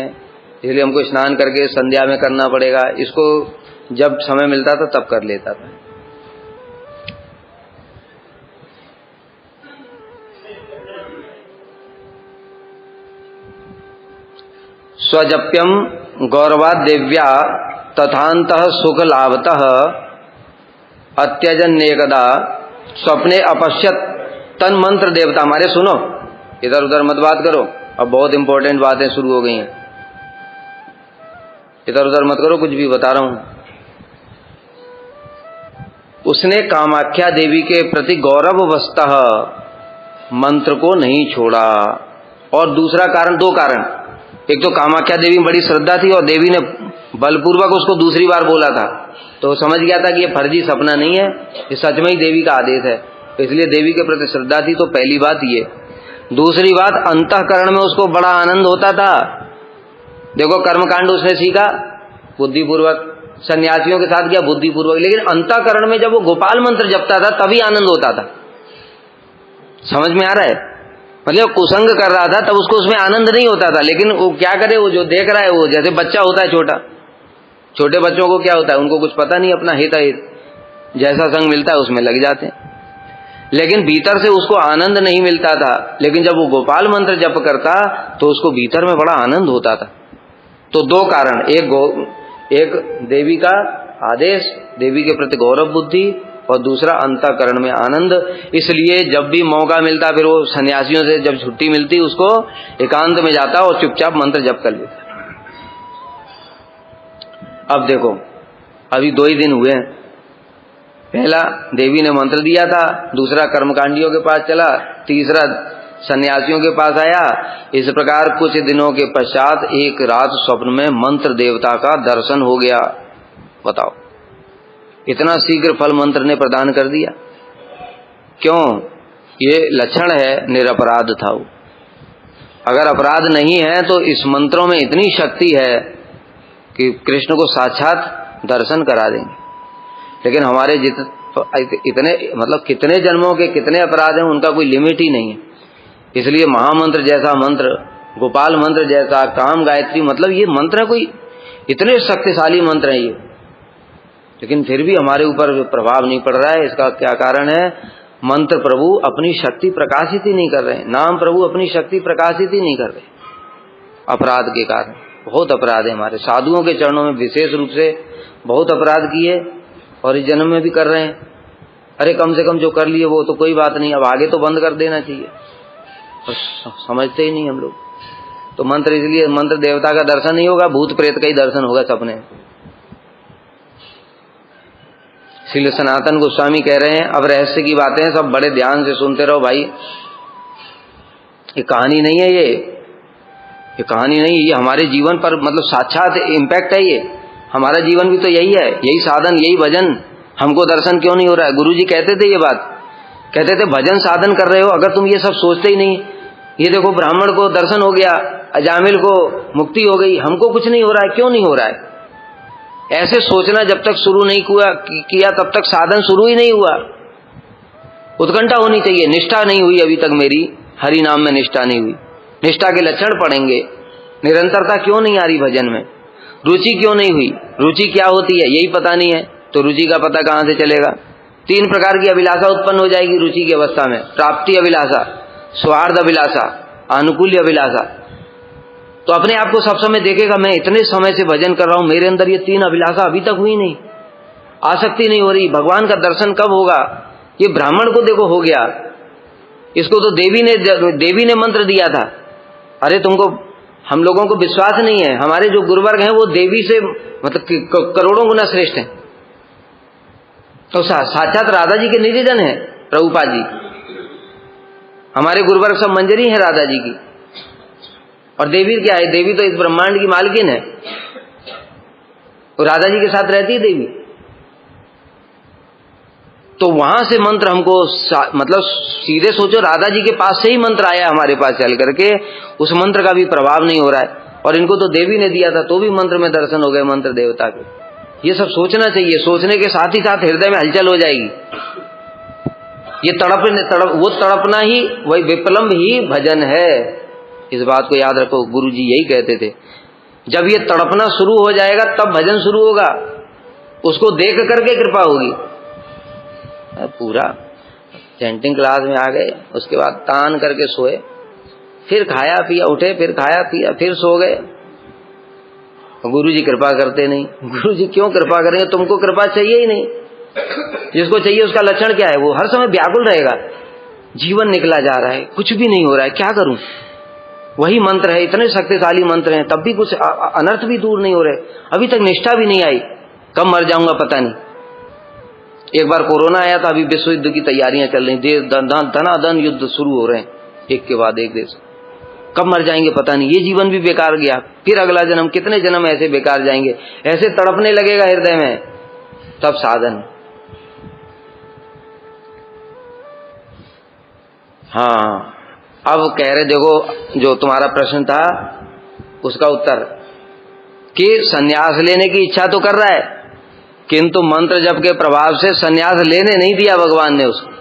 इसलिए हमको स्नान करके संध्या में करना पड़ेगा। इसको जब समय मिलता था तब कर लेता था। स्वजप्यम गौरवाद देव्या तथान्तः सुख लाभतः अत्यजन एकदा स्वप्ने अपश्यत तन मंत्र देवता। हमारे सुनो, इधर उधर मत बात करो, अब बहुत इंपॉर्टेंट बातें शुरू हो गई हैं, इधर उधर मत करो, कुछ भी बता रहा हूं। उसने कामाख्या देवी के प्रति गौरववशतः मंत्र को नहीं छोड़ा। और दूसरा कारण, 2 कारण, एक तो कामाख्या देवी में बड़ी श्रद्धा थी और देवी ने बलपूर्वक उसको दूसरी बार बोला था, तो समझ गया था कि ये फर्जी सपना नहीं है, ये सच में ही देवी का आदेश है, तो इसलिए देवी के प्रति श्रद्धा थी। तो पहली बात ये। दूसरी बात, अंतःकरण में उसको बड़ा आनंद होता था। देखो कर्मकांड उसने सीखा बुद्धिपूर्वक, सन्यासियों के साथ किया बुद्धिपूर्वक, लेकिन अंतःकरण में जब वो गोपाल मंत्र जपता था तभी आनंद होता था। समझ में आ रहा है? मतलब कुसंग कर रहा था तब उसको उसमें आनंद नहीं होता था, लेकिन वो क्या करे, वो जो देख रहा है, वो जैसे बच्चा होता है छोटा, छोटे बच्चों को क्या होता है, उनको कुछ पता नहीं, अपना हित अहित जैसा संग मिलता है उसमें लग जाते हैं, लेकिन भीतर से उसको आनंद नहीं मिलता था। लेकिन जब वो गोपाल मंत्र जप करता तो उसको भीतर में बड़ा आनंद होता था। तो दो कारण, एक देवी का आदेश, देवी के प्रति गौरव बुद्धि, और दूसरा अंतःकरण में आनंद। इसलिए जब भी मौका मिलता, फिर वो सन्यासियों से जब छुट्टी मिलती, उसको एकांत में जाता और चुपचाप मंत्र जप कर लेता। अब देखो, अभी 2 ही दिन हुए हैं। पहला देवी ने मंत्र दिया था, दूसरा कर्मकांडियों के पास चला, तीसरा सन्यासियों के पास आया। इस प्रकार कुछ दिनों के पश्चात एक रात स्वप्न में मंत्र देवता का दर्शन हो गया। बताओ, इतना शीघ्र फल मंत्र ने प्रदान कर दिया। क्यों? ये लक्षण है निरपराध था वो। अगर अपराध नहीं है तो इस मंत्रों में इतनी शक्ति है कि कृष्ण को साक्षात दर्शन करा देंगे। लेकिन हमारे इतने मतलब कितने जन्मों के कितने अपराध हैं, उनका कोई लिमिट ही नहीं है। इसलिए महामंत्र जैसा मंत्र, गोपाल मंत्र जैसा, काम गायत्री, मतलब ये मंत्र कोई इतने शक्तिशाली मंत्र हैं ये, लेकिन फिर भी हमारे ऊपर प्रभाव नहीं पड़ रहा है। इसका क्या कारण है? मंत्र प्रभु अपनी शक्ति प्रकाशित ही नहीं कर रहे हैं, नाम प्रभु अपनी शक्ति प्रकाशित ही नहीं कर रहे, अपराध के कारण। बहुत अपराध है हमारे, साधुओं के चरणों में विशेष रूप से बहुत अपराध किए और इस जन्म में भी कर रहे हैं। अरे कम से कम जो कर लिए वो तो कोई बात नहीं, अब आगे तो बंद कर देना चाहिए, और समझते ही नहीं हम लोग। तो मंत्र, इसलिए मंत्र देवता का दर्शन नहीं होगा, भूत प्रेत का ही दर्शन होगा सपने। इसलिए सनातन गोस्वामी कह रहे हैं, अब रहस्य की बातें सब बड़े ध्यान से सुनते रहो भाई। ये कहानी नहीं है, ये कहानी नहीं है, ये हमारे जीवन पर मतलब साक्षात इम्पैक्ट है। ये हमारा जीवन भी तो यही है, यही साधन, यही भजन। हमको दर्शन क्यों नहीं हो रहा है? गुरुजी कहते थे ये बात, कहते थे भजन साधन कर रहे हो, अगर तुम ये सब सोचते ही नहीं, ये देखो ब्राह्मण को दर्शन हो गया, अजामिल को मुक्ति हो गई, हमको कुछ नहीं हो रहा है, क्यों नहीं हो रहा है? ऐसे सोचना जब तक शुरू नहीं किया तब तक साधन शुरू ही नहीं हुआ। उत्कंठा होनी चाहिए, निष्ठा नहीं हुई अभी तक मेरी, हरि नाम में निष्ठा नहीं हुई। निष्ठा के लक्षण पढ़ेंगे, निरंतरता क्यों नहीं आ रही भजन में, रुचि क्यों नहीं हुई, रुचि क्या होती है यही पता नहीं है, तो रुचि का पता कहां से चलेगा? 3 प्रकार की अभिलाषा उत्पन्न हो जाएगी रुचि की अवस्था में, प्राप्ति अभिलाषा, स्वार्थ अभिलाषा, अनुकूल्य अभिलाषा। तो अपने आप को सब समय देखेगा, मैं इतने समय से भजन कर रहा हूं, मेरे अंदर ये 3 अभिलाषा अभी तक हुई नहीं, आसक्ति नहीं हो रही, भगवान का दर्शन कब होगा? ये ब्राह्मण को देखो हो गया, इसको तो देवी ने मंत्र दिया था। अरे तुमको, हम लोगों को विश्वास नहीं है, हमारे जो गुरुवर्ग हैं वो देवी से मतलब करोड़ों गुना श्रेष्ठ हैं। तो साक्षात राधा जी के निजजन है प्रभुपाद जी, हमारे गुरुवर्ग सब मंजरी है राधा जी की। और देवी क्या है? देवी तो इस ब्रह्मांड की मालकिन है, तो राधा जी के साथ रहती है देवी। तो वहां से मंत्र हमको मतलब सीधे सोचो, राधा जी के पास से ही मंत्र आया हमारे पास चल करके, उस मंत्र का भी प्रभाव नहीं हो रहा है। और इनको तो देवी ने दिया था तो भी मंत्र में दर्शन हो गए मंत्र देवता के। ये सब सोचना चाहिए, सोचने के साथ ही साथ हृदय में हलचल हो जाएगी। ये वो तड़पना ही, वही विप्लम्ब ही भजन है। इस बात को याद रखो, गुरु जी यही कहते थे, जब ये तड़पना शुरू हो जाएगा तब भजन शुरू होगा, उसको देख करके कृपा होगी। पूरा चैंटिंग क्लास में आ गए, उसके बाद तान करके सोए, फिर खाया पिया, उठे, फिर खाया पिया, फिर सो गए। गुरु जी कृपा करते नहीं। गुरु जी क्यों कृपा करेंगे? तुमको कृपा चाहिए ही नहीं। जिसको चाहिए उसका लक्षण क्या है? वो हर समय व्याकुल रहेगा, जीवन निकला जा रहा है, कुछ भी नहीं हो रहा है, क्या करूं? वही मंत्र है, इतने शक्तिशाली मंत्र हैं, तब भी कुछ अनर्थ भी दूर नहीं हो रहे, अभी तक निष्ठा भी नहीं आई। कब मर जाऊंगा पता नहीं। एक बार कोरोना आया था, अभी विश्व युद्ध की तैयारियां चल रही, धनाधन युद्ध शुरू हो रहे हैं एक के बाद एक देश। कब मर जाएंगे पता नहीं, ये जीवन भी बेकार गया, फिर अगला जन्म, कितने जन्म ऐसे बेकार जाएंगे, ऐसे तड़पने लगेगा हृदय में, तब साधन। हाँ, अब कह रहे देखो जो तुम्हारा प्रश्न था उसका उत्तर कि सन्यास लेने की इच्छा तो कर रहा है, किंतु मंत्र जप के प्रभाव से सन्यास लेने नहीं दिया भगवान ने उसको।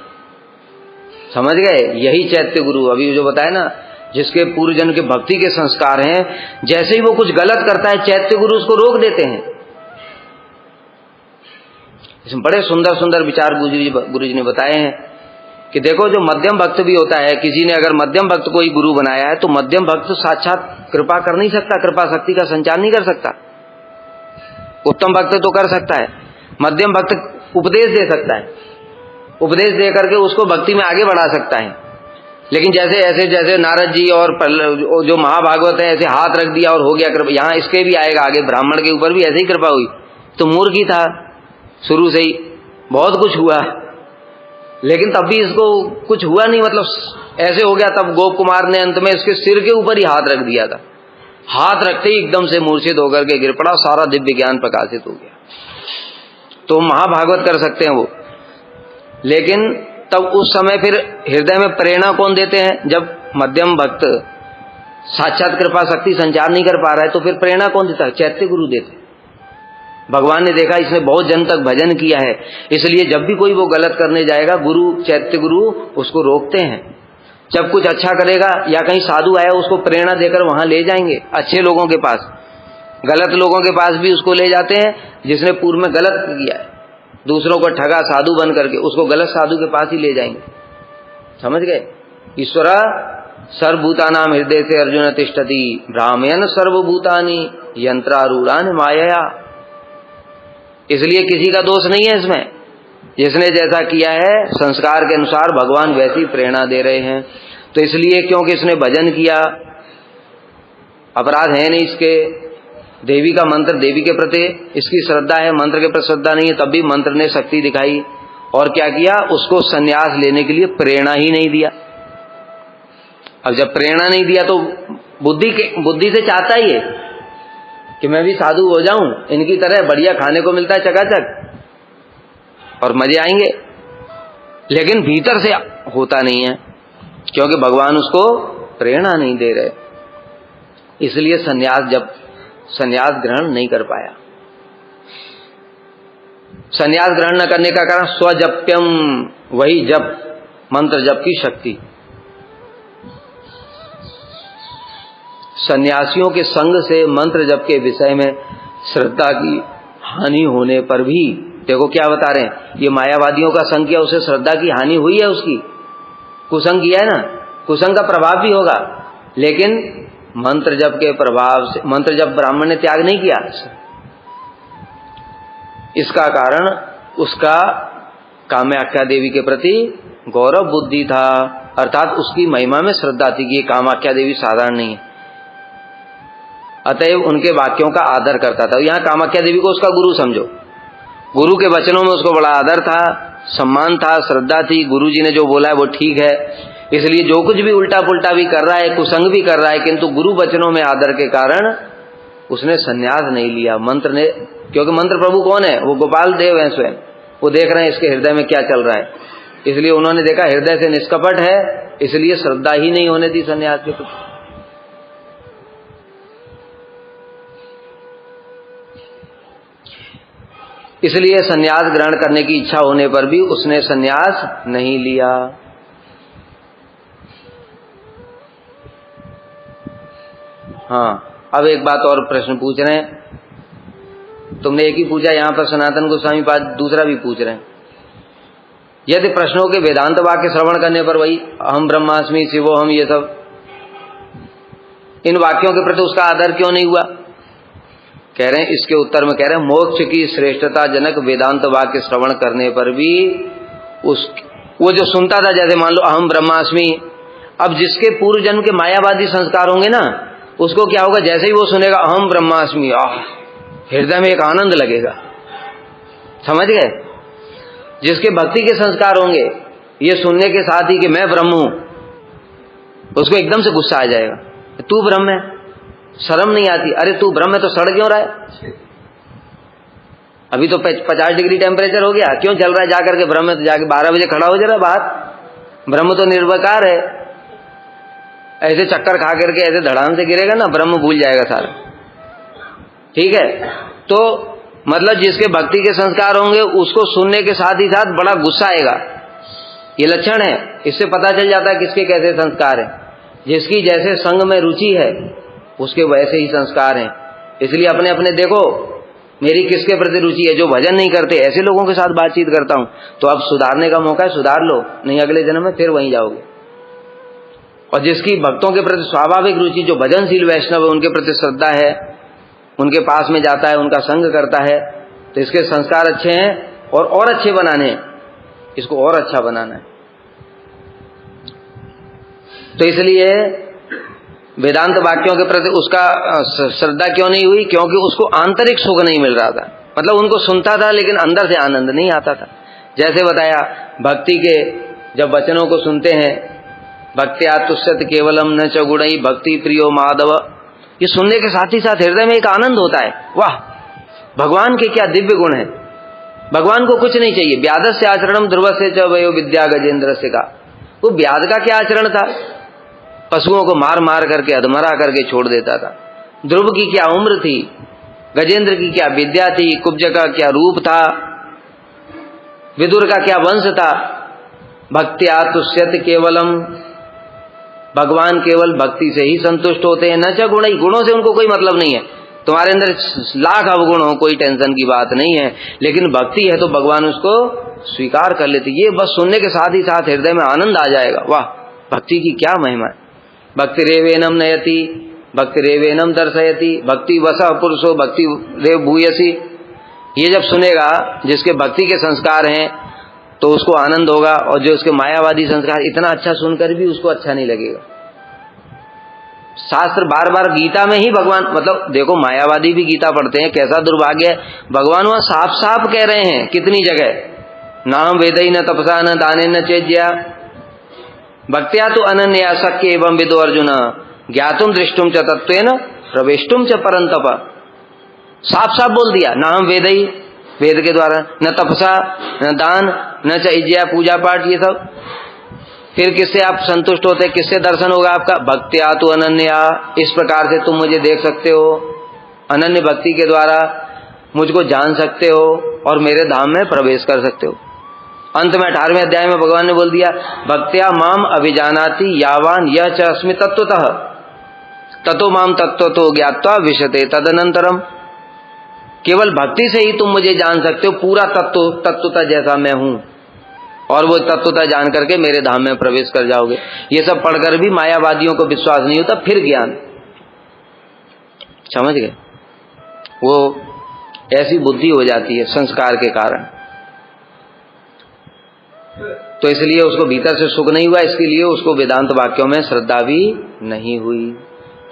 समझ गए? यही चैत्य गुरु अभी जो बताया ना, जिसके पूर्व जन्म के भक्ति के संस्कार हैं, जैसे ही वो कुछ गलत करता है चैत्य गुरु उसको रोक देते हैं। इसमें बड़े सुंदर सुंदर विचार गुरु जी ने बताए हैं कि देखो जो मध्यम भक्त भी होता है, किसी ने अगर मध्यम भक्त को ही गुरु बनाया है तो मध्यम भक्त साक्षात कृपा कर नहीं सकता, कृपा शक्ति का संचार नहीं कर सकता। उत्तम भक्त तो कर सकता है, मध्यम भक्त उपदेश दे सकता है, उपदेश दे करके उसको भक्ति में आगे बढ़ा सकता है। लेकिन जैसे नारद जी और जो महाभागवत है ऐसे हाथ रख दिया और हो गया कृपा, यहाँ इसके भी आएगा आगे, ब्राह्मण के ऊपर भी ऐसे ही कृपा हुई। तो मूर्ख ही था शुरू से ही, बहुत कुछ हुआ लेकिन तब भी इसको कुछ हुआ नहीं, मतलब ऐसे हो गया। तब गोप कुमार ने अंत में इसके सिर के ऊपर ही हाथ रख दिया था, हाथ रखते ही एकदम से मूर्छित होकर के गिर पड़ा, सारा दिव्य ज्ञान प्रकाशित हो गया। तो महाभागवत कर सकते हैं वो, लेकिन तब उस समय फिर हृदय में प्रेरणा कौन देते हैं? जब मध्यम भक्त साक्षात कृपा शक्ति संचार नहीं कर पा रहा है तो फिर प्रेरणा कौन देता है? चैत्य गुरु देते। भगवान ने देखा इसने बहुत जन तक भजन किया है, इसलिए जब भी कोई वो गलत करने जाएगा गुरु चैत्य गुरु उसको रोकते हैं। जब कुछ अच्छा करेगा या कहीं साधु आया उसको प्रेरणा देकर वहां ले जाएंगे, अच्छे लोगों के पास, गलत लोगों के पास भी उसको ले जाते हैं। जिसने पूर्व में गलत किया है, दूसरों को ठगा साधु बन करके, उसको गलत साधु के पास ही ले जाएंगे। समझ गए? ईश्वरा सर्वभूतानाम हृदय से अर्जुन तिष्ठति भ्रामयन सर्वभूतानि यंत्रारूढ़ान मायया। इसलिए किसी का दोष नहीं है इसमें, जिसने जैसा किया है संस्कार के अनुसार भगवान वैसी प्रेरणा दे रहे हैं। तो इसलिए क्योंकि इसने भजन किया, अपराध है नहीं इसके, देवी का मंत्र, देवी के प्रति इसकी श्रद्धा है, मंत्र के प्रति श्रद्धा नहीं है, तब भी मंत्र ने शक्ति दिखाई और क्या किया? उसको संन्यास लेने के लिए प्रेरणा ही नहीं दिया। अब जब प्रेरणा नहीं दिया तो बुद्धि से चाहता ही है कि मैं भी साधु हो जाऊं, इनकी तरह बढ़िया खाने को मिलता है चकाचक और मजे आएंगे, लेकिन भीतर से होता नहीं है क्योंकि भगवान उसको प्रेरणा नहीं दे रहे। इसलिए संन्यास ग्रहण नहीं कर पाया। संन्यास ग्रहण न करने का कारण स्वजप्यम, वही जप, मंत्र जप की शक्ति। सन्यासियों के संग से मंत्र जप के विषय में श्रद्धा की हानि होने पर भी, देखो क्या बता रहे हैं, ये मायावादियों का संग किया, उसे श्रद्धा की हानि हुई है, उसकी कुसंग किया है ना, कुसंग का प्रभाव भी होगा, लेकिन मंत्र जप के प्रभाव से, मंत्र जप ब्राह्मण ने त्याग नहीं किया, इसका कारण उसका कामाख्या देवी के प्रति गौरव बुद्धि था, अर्थात उसकी महिमा में श्रद्धा थी कि ये कामाख्या देवी साधारण नहीं है, अतएव उनके वाक्यों का आदर करता था। यहाँ कामाख्या देवी को उसका गुरु समझो, गुरु के वचनों में उसको बड़ा आदर था, सम्मान था, श्रद्धा थी, गुरु जी ने जो बोला है वो ठीक है, इसलिए जो कुछ भी उल्टा पुल्टा भी कर रहा है, कुसंग भी कर रहा है, किंतु गुरु वचनों में आदर के कारण उसने संन्यास नहीं लिया। मंत्र ने, क्योंकि मंत्र प्रभु कौन है? वो गोपाल देव है स्वयं, वो देख रहे हैं इसके हृदय में क्या चल रहा है, इसलिए उन्होंने देखा हृदय से निष्कपट है, इसलिए श्रद्धा ही नहीं होने दी संन्यास के प्रति। इसलिए संन्यास ग्रहण करने की इच्छा होने पर भी उसने संन्यास नहीं लिया। हाँ, अब एक बात और प्रश्न पूछ रहे हैं, तुमने एक ही पूछा, यहां पर सनातन गोस्वामी पाद दूसरा भी पूछ रहे हैं। यदि प्रश्नों के वेदांत वाक्य श्रवण करने पर वही अहम ब्रह्मास्मि शिवोहम, ये सब, इन वाक्यों के प्रति उसका आदर क्यों नहीं हुआ? कह रहे हैं, इसके उत्तर में कह रहे हैं, मोक्ष की श्रेष्ठता जनक वेदांत वाक्य श्रवण करने पर भी वो जो सुनता था, जैसे मान लो अहम ब्रह्मास्मि, अब जिसके पूर्व जन्म के मायावादी संस्कार होंगे ना, उसको क्या होगा, जैसे ही वो सुनेगा अहम ब्रह्मास्मि, हृदय में एक आनंद लगेगा। समझ गए? जिसके भक्ति के संस्कार होंगे, ये सुनने के साथ ही कि मैं ब्रह्म हूं, उसको एकदम से गुस्सा आ जाएगा, तू ब्रह्म है, शर्म नहीं आती, अरे तू ब्रह्म है तो सड़ क्यों रहा है? अभी तो 50 डिग्री टेम्परेचर हो गया, क्यों चल रहा है जाकर के ब्रह्म है? तो जाके 12 बजे खड़ा हो जा रहा है बाहर, ब्रह्म तो निर्विकार है। ऐसे चक्कर खा करके ऐसे धड़ाम से गिरेगा ना, ब्रह्म भूल जाएगा सारा। ठीक है, तो मतलब जिसके भक्ति के संस्कार होंगे उसको सुनने के साथ ही साथ बड़ा गुस्सा आएगा। ये लक्षण है, इससे पता चल जाता है किसके कैसे संस्कार हैं। जिसकी जैसे संग में रुचि है उसके वैसे ही संस्कार हैं। इसलिए अपने अपने देखो मेरी किसके प्रति रुचि है। जो भजन नहीं करते ऐसे लोगों के साथ बातचीत करता हूं, तो अब सुधारने का मौका है, सुधार लो, नहीं अगले जन्म में फिर वहीं जाओगे। और जिसकी भक्तों के प्रति स्वाभाविक रुचि, जो भजनशील वैष्णव है, उनके प्रति श्रद्धा है, उनके पास में जाता है, उनका संग करता है, तो इसके संस्कार अच्छे हैं और अच्छे बनाने हैं, इसको और अच्छा बनाना है। तो इसलिए वेदांत वाक्यों के प्रति उसका श्रद्धा क्यों नहीं हुई? क्योंकि उसको आंतरिक सुख नहीं मिल रहा था। मतलब उनको सुनता था लेकिन अंदर से आनंद नहीं आता था। जैसे बताया भक्ति के जब वचनों को सुनते हैं, भक्त्या तुष्यति केवलम न च गुणै भक्ति प्रियो माधव, ये सुनने के साथ ही साथ हृदय में एक आनंद होता है। वाह, भगवान के क्या दिव्य गुण है, भगवान को कुछ नहीं चाहिए। व्याधस्य आचरणम ध्रुवस्य च वयो विद्या गजेंद्रस्य का, वो व्याध का क्या आचरण था? पशुओं को मार मार करके अधमरा करके छोड़ देता था। ध्रुव की क्या उम्र थी, गजेंद्र की क्या विद्या थी, कुब्ज का क्या रूप था, विदुर का क्या वंश था। भक्त्या तुष्यति केवलम, भगवान केवल भक्ति से ही संतुष्ट होते हैं। न च गुणै, गुणों से उनको कोई मतलब नहीं है। तुम्हारे अंदर लाख अवगुण हो, कोई टेंशन की बात नहीं है, लेकिन भक्ति है तो भगवान उसको स्वीकार कर लेते। ये बस सुनने के साथ ही साथ हृदय में आनंद आ जाएगा। वाह, भक्ति की क्या महिमा है। भक्ति रेवेनम नयति भक्ति रेवेनम दर्शयति भक्ति वसः पुरुषो भक्ति रेव भूयसी। ये जब सुनेगा जिसके भक्ति के संस्कार हैं तो उसको आनंद होगा, और जो उसके मायावादी संस्कार, इतना अच्छा सुनकर भी उसको अच्छा नहीं लगेगा। शास्त्र बार बार गीता में ही भगवान, मतलब देखो मायावादी भी गीता पढ़ते हैं, कैसा दुर्भाग्य है। भगवान वहां साफ साफ कह रहे हैं कितनी जगह, नाम वेदई न तपसा न दाने न चेज्या भक्त्या तो अनन्या शक्य एवं विदो अर्जुन ज्ञातुम दृष्टुम च तत्वेन प्रवेष्टुम च परंतप। साफ साफ बोल दिया, ना हम वेदई, वेद के द्वारा, न तपसा न दान न च इज्या पूजा पाठ, ये सब। फिर किससे आप संतुष्ट होते, किससे दर्शन होगा आपका? भक्त्या तो अनन्या, इस प्रकार से तुम मुझे देख सकते हो, अनन्य भक्ति के द्वारा मुझको जान सकते हो और मेरे धाम में प्रवेश कर सकते हो। अंत में 18वें अध्याय में भगवान ने बोल दिया, भक्त्या माम अभिजानाति यावान यह च अस्मि तत्वतः ततो माम तत्वतो ज्ञात्वा विशते तदनंतरम। केवल भक्ति से ही तुम मुझे जान सकते हो, पूरा तत्वता जैसा मैं हूं, और वो तत्वता जान करके मेरे धाम में प्रवेश कर जाओगे। ये सब पढ़कर भी मायावादियों को विश्वास नहीं होता, फिर ज्ञान, समझ गए? वो ऐसी बुद्धि हो जाती है संस्कार के कारण। तो इसलिए उसको भीतर से सुख नहीं हुआ, इसके लिए उसको वेदांत वाक्यों में श्रद्धा भी नहीं हुई।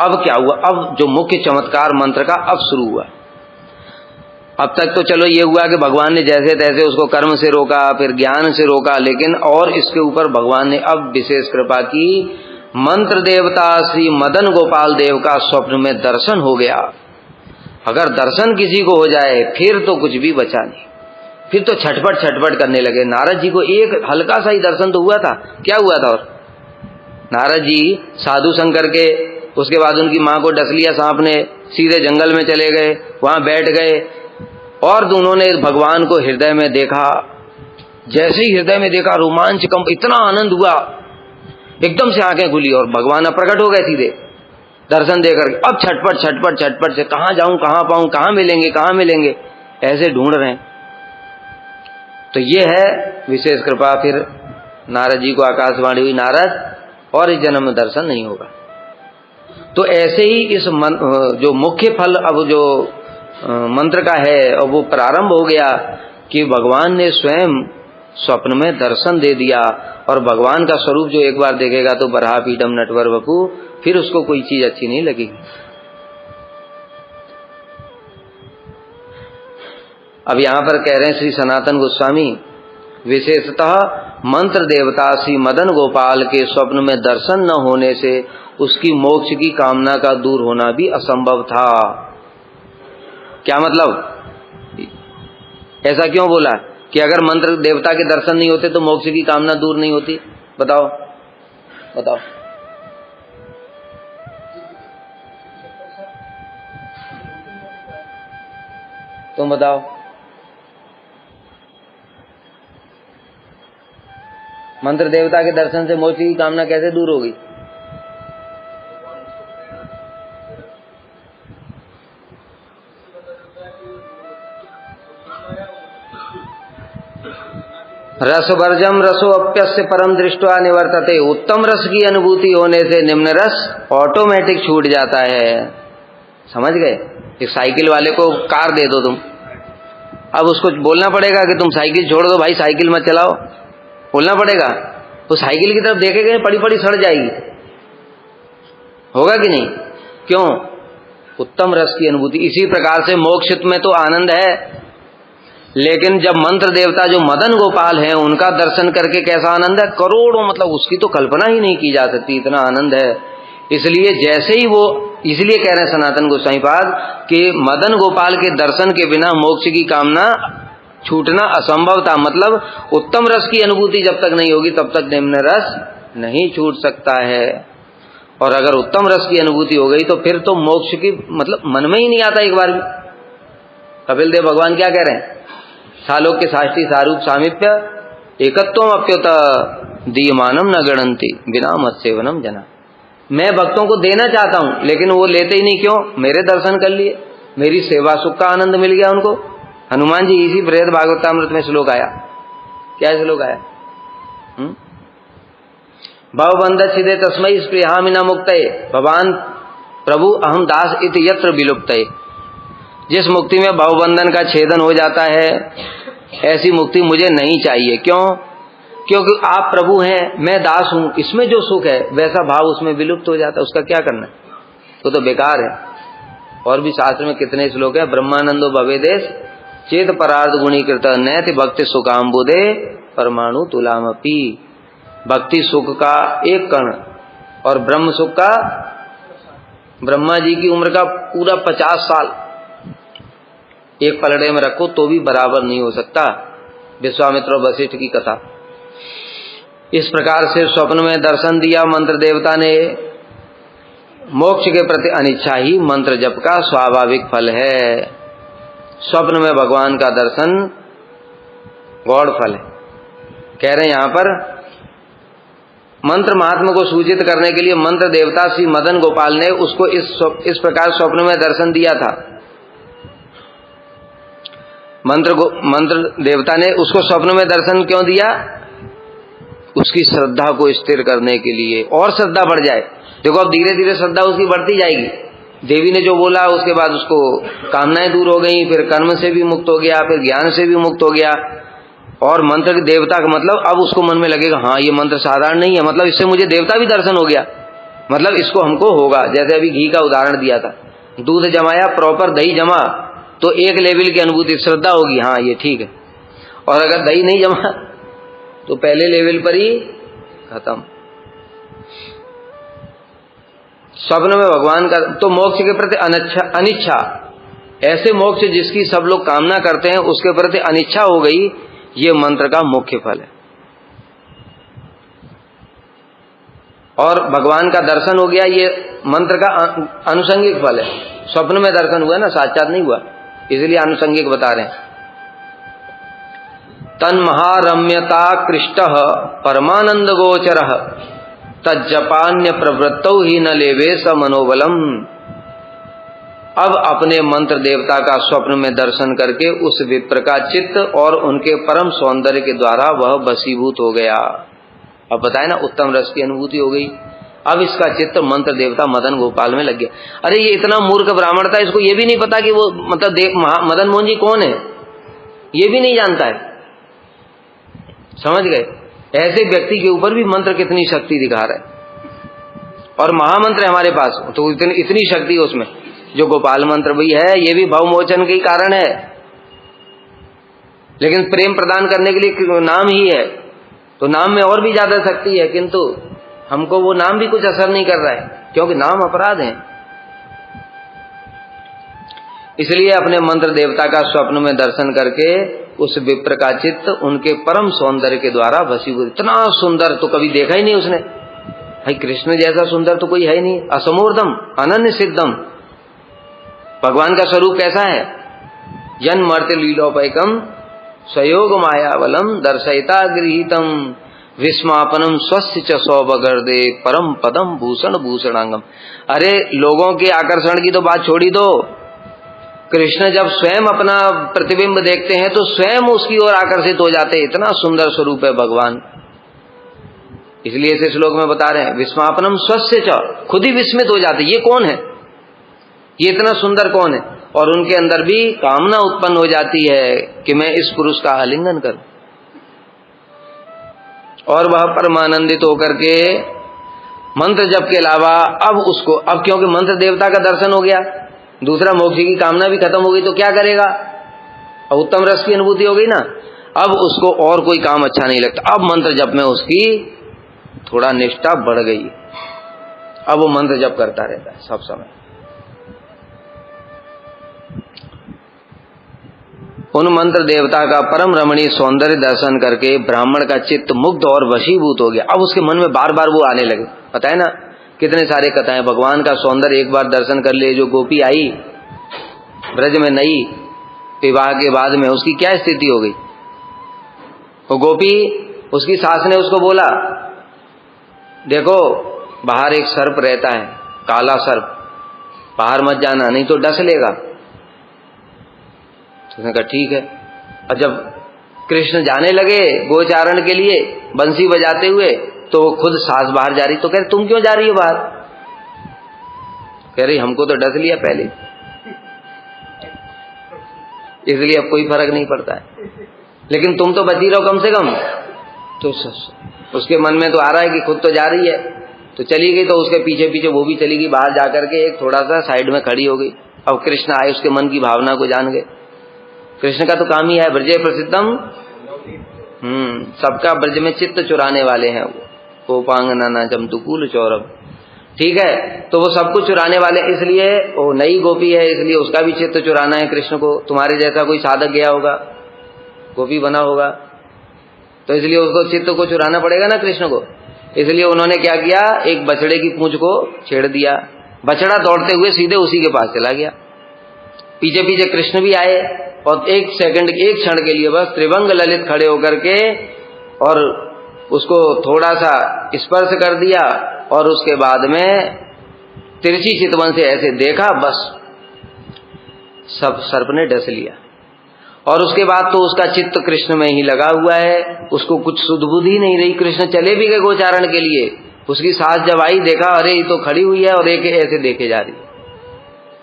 अब क्या हुआ? अब जो मुख्य चमत्कार मंत्र का अब शुरू हुआ। अब तक तो चलो ये हुआ कि भगवान ने जैसे तैसे उसको कर्म से रोका, फिर ज्ञान से रोका, लेकिन और इसके ऊपर भगवान ने अब विशेष कृपा की। मंत्र देवता श्री मदन गोपाल देव का स्वप्न में दर्शन हो गया। अगर दर्शन किसी को हो जाए फिर तो कुछ भी बचा नहीं, फिर तो छटपट छटपट करने लगे। नारद जी को एक हल्का सा ही दर्शन तो हुआ था, क्या हुआ था? और नारद जी साधु संग करके उसके बाद उनकी मां को डस लिया सांप ने, सीधे जंगल में चले गए, वहां बैठ गए और दोनों ने भगवान को हृदय में देखा। जैसे ही हृदय में देखा रोमांच कंप, इतना आनंद हुआ, एकदम से आंखें खुली और भगवान अब प्रकट हो गए सीधे दर्शन देकर। अब छटपट छटपट छटपट से कहां जाऊं, कहां पाऊं, कहां मिलेंगे, कहां मिलेंगे, ऐसे ढूंढ रहे हैं। तो ये है विशेष कृपा। फिर नारद जी को आकाशवाणी हुई, नारद और इस जन्म में दर्शन नहीं होगा। तो ऐसे ही इस जो मुख्य फल अब जो मंत्र का है, अब वो प्रारंभ हो गया कि भगवान ने स्वयं स्वप्न में दर्शन दे दिया। और भगवान का स्वरूप जो एक बार देखेगा तो बरहा पीडम नटवर वपु, फिर उसको कोई चीज अच्छी नहीं लगेगी। अब यहां पर कह रहे हैं श्री सनातन गोस्वामी, विशेषतः मंत्र देवता श्री मदन गोपाल के स्वप्न में दर्शन न होने से उसकी मोक्ष की कामना का दूर होना भी असंभव था। क्या मतलब? ऐसा क्यों बोला कि अगर मंत्र देवता के दर्शन नहीं होते तो मोक्ष की कामना दूर नहीं होती? बताओ बताओ। तुम बताओ। मंत्र देवता के दर्शन से मोक्ष की कामना कैसे दूर होगी? रसवर्जम रसोऽप्यस्य परम दृष्ट्वा निवर्तते। उत्तम रस की अनुभूति होने से निम्न रस ऑटोमेटिक छूट जाता है। समझ गए? एक साइकिल वाले को कार दे दो तुम, अब उसको बोलना पड़ेगा कि तुम साइकिल छोड़ दो भाई, साइकिल मत चलाओ, बोलना पड़ेगा। वो साइकिल की तरफ देखेगा, पड़ी पड़ी सड़ जाएगी, होगा कि नहीं? क्यों? उत्तम रस की अनुभूति। इसी प्रकार से मोक्ष में तो आनंद है, लेकिन जब मंत्र देवता जो मदन गोपाल हैं उनका दर्शन करके कैसा आनंद है, करोड़ों, मतलब उसकी तो कल्पना ही नहीं की जा सकती, इतना आनंद है। इसलिए जैसे ही वो, इसलिए कह रहे हैं सनातन गोस्वामी पाद कि मदन गोपाल के दर्शन के बिना मोक्ष की कामना छूटना असंभव था। मतलब उत्तम रस की अनुभूति जब तक नहीं होगी तब तक निम्न रस नहीं छूट सकता है। और अगर उत्तम रस की अनुभूति हो गई तो फिर तो मोक्ष की मतलब मन में ही नहीं आता एक बार भी। कपिल देव भगवान क्या कह रहे हैं? सालोक्य साष्टी सारूप सामीप्य एकत्वम अप्युत दीयमानम न गणंति बिना मत सेवनम जना। मैं भक्तों को देना चाहता हूं लेकिन वो लेते ही नहीं। क्यों? मेरे दर्शन कर लिए, मेरी सेवा सुख का आनंद मिल गया उनको। हनुमान जी, इसी बृहद भागवतामृत में श्लोक आया, क्या श्लोक आया? भवबंध छिदे तस्मै स्पृहामि न मुक्तये भवान प्रभु अहम दास इति यत्र विलुप्तये। जिस मुक्ति में भवबंधन का छेदन हो जाता है, ऐसी मुक्ति मुझे नहीं चाहिए। क्यों? क्योंकि आप प्रभु हैं, मैं दास हूं, इसमें जो सुख है वैसा भाव उसमें विलुप्त हो जाता है, उसका क्या करना, तो बेकार है। और भी शास्त्र में कितने श्लोक है, ब्रह्मानंदो भवेदेश चेत परार्थ गुणीकृत नैति भक्ति सुखाम्बुदे परमाणु तुलामपि। भक्ति सुख का एक कण और ब्रह्म सुख का, ब्रह्मा जी की उम्र का पूरा 50 साल एक पलड़े में रखो तो भी बराबर नहीं हो सकता। विश्वामित्र और वशिष्ठ की कथा। इस प्रकार से स्वप्न में दर्शन दिया मंत्र देवता ने। मोक्ष के प्रति अनिच्छा ही मंत्र जप का स्वाभाविक फल है। स्वप्न में भगवान का दर्शन गौड़ फल है। कह रहे हैं यहां पर मंत्र महात्मा को सूचित करने के लिए मंत्र देवता श्री मदन गोपाल ने उसको इस प्रकार स्वप्न में दर्शन दिया था। मंत्र देवता ने उसको स्वप्न में दर्शन क्यों दिया? उसकी श्रद्धा को स्थिर करने के लिए, और श्रद्धा बढ़ जाए। देखो अब धीरे धीरे श्रद्धा उसकी बढ़ती जाएगी। देवी ने जो बोला उसके बाद उसको कामनाएं दूर हो गई, फिर कर्म से भी मुक्त हो गया, फिर ज्ञान से भी मुक्त हो गया। और मंत्र देवता का मतलब अब उसको मन में लगेगा, हाँ ये मंत्र साधारण नहीं है, मतलब इससे मुझे देवता भी दर्शन हो गया, मतलब इसको हमको होगा। जैसे अभी घी का उदाहरण दिया था, दूध जमाया, प्रॉपर दही जमा, तो एक लेवल की अनुभूति श्रद्धा होगी, हाँ ये ठीक है। और अगर दही नहीं जमा तो पहले लेवल पर ही खत्म। स्वप्न में भगवान का तो मोक्ष के प्रति अनिच्छा, ऐसे मोक्ष जिसकी सब लोग कामना करते हैं उसके प्रति अनिच्छा हो गई, ये मंत्र का मुख्य फल है। और भगवान का दर्शन हो गया, ये मंत्र का अनुषंगिक फल है। स्वप्न में दर्शन हुआ ना, साक्षात नहीं हुआ, इसलिए अनुषंगिक बता रहे हैं। तन महारम्यता कृष्ट परमानंद गोचर तज्जपान्य प्रवृत्तौ ही न लेवे स मनोबलम। अब अपने मंत्र देवता का स्वप्न में दर्शन करके उस विप्र का चित्त और उनके परम सौंदर्य के द्वारा वह वशीभूत हो गया। अब बताए ना, उत्तम रस की अनुभूति हो गई। अब इसका चित्त मंत्र देवता मदन गोपाल में लग गया। अरे ये इतना मूर्ख ब्राह्मण था, इसको ये भी नहीं पता कि वो मतलब मदन मोहन जी कौन है, ये भी नहीं जानता है। समझ गए? ऐसे व्यक्ति के ऊपर भी मंत्र कितनी शक्ति दिखा रहा है। और महामंत्र है हमारे पास, तो इतनी शक्ति है उसमें। जो गोपाल मंत्र भी है, ये भी भवमोचन के कारण है, लेकिन प्रेम प्रदान करने के लिए नाम ही है, तो नाम में और भी ज्यादा शक्ति है, किंतु हमको वो नाम भी कुछ असर नहीं कर रहा है, क्योंकि नाम अपराध है। इसलिए अपने मंत्र देवता का स्वप्न में दर्शन करके उस विप्र का चित्त उनके परम सौंदर्य के द्वारा वशीभूत। इतना सुंदर तो कभी देखा ही नहीं उसने। भाई कृष्ण जैसा सुंदर तो कोई है ही नहीं। असमूर्धम अनन्य सिद्धम। भगवान का स्वरूप कैसा है? जन्मर्त्य लीलोपैकम स्वयोग मायावलम दर्शयिता गृहीतम विस्मापनम स्वस्य च सौभगर्दे परम पदम भूषण भूषणांगम। अरे लोगों के आकर्षण की तो बात छोड़ी दो, कृष्ण जब स्वयं अपना प्रतिबिंब देखते हैं तो स्वयं उसकी ओर आकर्षित हो जाते हैं। इतना सुंदर स्वरूप है भगवान। इसलिए इस श्लोक में बता रहे हैं विस्मापनम स्वस्य च, खुद ही विस्मित हो जाते, ये कौन है, ये इतना सुंदर कौन है। और उनके अंदर भी कामना उत्पन्न हो जाती है कि मैं इस पुरुष का आलिंगन करूं। और वह परमानंदित होकर के मंत्र जप के अलावा अब क्योंकि मंत्र देवता का दर्शन हो गया, दूसरा मोक्ष की कामना भी खत्म हो गई, तो क्या करेगा, अब उत्तम रस की अनुभूति हो गई ना, अब उसको और कोई काम अच्छा नहीं लगता। अब मंत्र जप में उसकी थोड़ा निष्ठा बढ़ गई, अब वो मंत्र जप करता रहता है सब समय। उन मंत्र देवता का परम रमणीय सौंदर्य दर्शन करके ब्राह्मण का चित्त मुग्ध और वशीभूत हो गया। अब उसके मन में बार बार वो आने लगे। पता है ना कितने सारे कथाएं, भगवान का सौंदर्य एक बार दर्शन कर ले, जो गोपी आई ब्रज में नई विवाह के बाद में, उसकी क्या स्थिति हो गई। वो गोपी, उसकी सास ने उसको बोला देखो बाहर एक सर्प रहता है, काला सर्प, बाहर मत जाना नहीं तो डस लेगा। उसने कहा ठीक है। और जब कृष्ण जाने लगे गोचारण के लिए बंसी बजाते हुए, तो खुद सास बाहर जा रही, तो कह रही तुम क्यों जा रही हो बाहर, कह रही हमको तो डस लिया पहले, इसलिए अब कोई फर्क नहीं पड़ता है, लेकिन तुम तो बची रहो कम से कम। तो उसके मन में तो आ रहा है कि खुद तो जा रही है, तो चली गई, तो उसके पीछे पीछे वो भी चली गई, बाहर जाकर के एक थोड़ा सा साइड में खड़ी हो गई। अब कृष्ण आए, उसके मन की भावना को जान गए। कृष्ण का तो काम ही है ब्रजे प्रसिद्धम, सबका ब्रज में चित्त चुराने वाले हैं वो, गोपांगना जमतुकुल चौरभ, ठीक है। तो वो सब कुछ चुराने वाले, इसलिए वो नई गोपी है, इसलिए उसका भी चित्त चुराना है कृष्ण को। तुम्हारे जैसा कोई साधक गया होगा, गोपी बना होगा, तो इसलिए उसको चित्त को चुराना पड़ेगा ना कृष्ण को। इसलिए उन्होंने क्या किया, एक बछड़े की पूंछ को छेड़ दिया, बछड़ा दौड़ते हुए सीधे उसी के पास चला गया। पीछे पीछे कृष्ण भी आए और एक क्षण के लिए बस त्रिभंग ललित खड़े होकर के और उसको थोड़ा सा स्पर्श कर दिया, और उसके बाद में तिरछी चितवन से ऐसे देखा, बस सब सर्प ने डस लिया। और उसके बाद तो उसका चित्त कृष्ण में ही लगा हुआ है, उसको कुछ सुध बुद्धि नहीं रही। कृष्ण चले भी गए गोचारण के लिए, उसकी सास जब आई देखा अरे ये तो खड़ी हुई है और एक ऐसे देखे जा रही,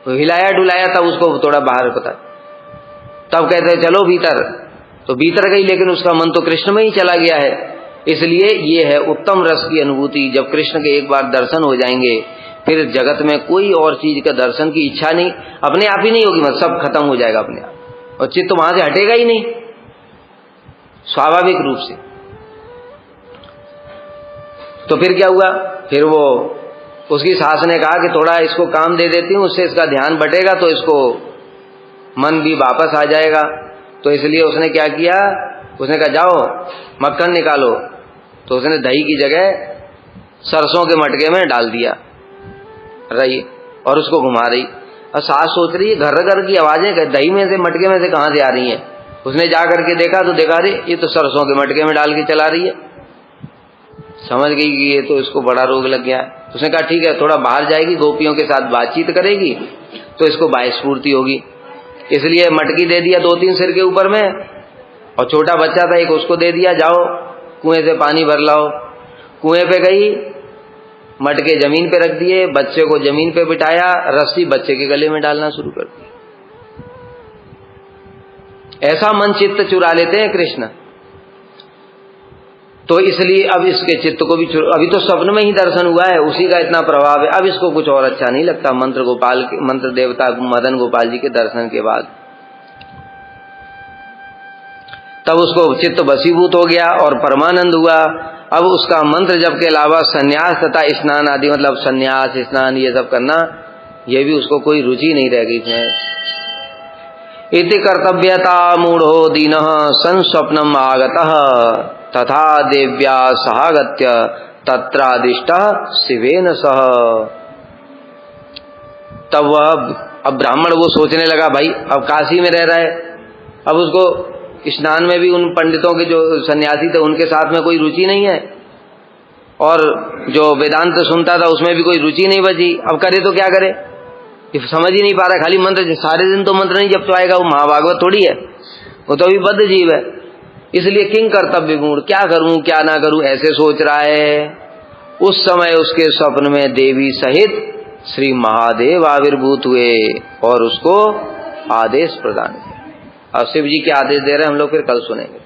तो हिलाया डुलाया, तब उसको थोड़ा बाहर पता, तब कहते हैं चलो भीतर, तो भीतर गई, लेकिन उसका मन तो कृष्ण में ही चला गया है। इसलिए ये है उत्तम रस की अनुभूति। जब कृष्ण के एक बार दर्शन हो जाएंगे, फिर जगत में कोई और चीज का दर्शन की इच्छा नहीं, अपने आप ही नहीं होगी, मतलब सब खत्म हो जाएगा अपने आप, और चित्त वहां से हटेगा ही नहीं स्वाभाविक रूप से। तो फिर क्या हुआ, फिर वो उसकी सास ने कहा कि थोड़ा इसको काम दे देती हूँ, उससे इसका ध्यान बटेगा तो इसको मन भी वापस आ जाएगा। तो इसलिए उसने क्या किया, उसने कहा जाओ मक्खन निकालो, तो उसने दही की जगह सरसों के मटके में डाल दिया रही और उसको घुमा रही। और सास सोच रही है घर घर की आवाजें दही में से मटके में से कहां से आ रही हैं। उसने जा करके देखा तो देखा रे ये तो सरसों के मटके में डाल के चला रही है। समझ गई कि ये तो इसको बड़ा रोग लग गया है। उसने कहा ठीक है, थोड़ा बाहर जाएगी, गोपियों के साथ बातचीत करेगी तो इसको बाह्यस्फूर्ति होगी। इसलिए मटकी दे दिया 2-3 सिर के ऊपर में, और छोटा बच्चा था एक, उसको दे दिया जाओ कुएं से पानी भर लाओ। कुएं पे गई, मटके जमीन पे रख दिए, बच्चे को जमीन पे बिठाया, रस्सी बच्चे के गले में डालना शुरू कर दी। ऐसा मन चित्त चुरा लेते हैं कृष्ण। तो इसलिए अब इसके चित्त को भी अभी तो स्वप्न में ही दर्शन हुआ है, उसी का इतना प्रभाव है, अब इसको कुछ और अच्छा नहीं लगता। मंत्र देवता मदन गोपाल जी के दर्शन के बाद तब उसको चित्त वशीभूत हो गया और परमानंद हुआ। अब उसका मंत्र जप के अलावा संन्यास तथा स्नान आदि, मतलब संन्यास स्नान ये सब करना, ये भी उसको कोई रुचि नहीं रह गई है। इति कर्तव्यता मूढ़ो दीनः संस्वप्नम आगतः तथा देव्या सहागत्य तत्रादिष्टः शिवेन सह। तब वह अब ब्राह्मण वो सोचने लगा भाई अब काशी में रह रहा है, अब उसको स्नान में भी उन पंडितों के जो सन्यासी थे उनके साथ में कोई रुचि नहीं है, और जो वेदांत सुनता था उसमें भी कोई रुचि नहीं बची। अब करे तो क्या करे, समझ ही नहीं पा रहा, खाली मंत्र, सारे दिन तो मंत्र नहीं जब तो आएगा, वो महाभागवत थोड़ी है, वो तो अभी बद्ध जीव है। इसलिए किंग कर्तव्य गुण, क्या करूं क्या ना करूं ऐसे सोच रहा है। उस समय उसके स्वप्न में देवी सहित श्री महादेव आविर्भूत हुए और उसको आदेश प्रदान किया। और शिव जी के आदेश दे रहे हैं, हम लोग फिर कल सुनेंगे।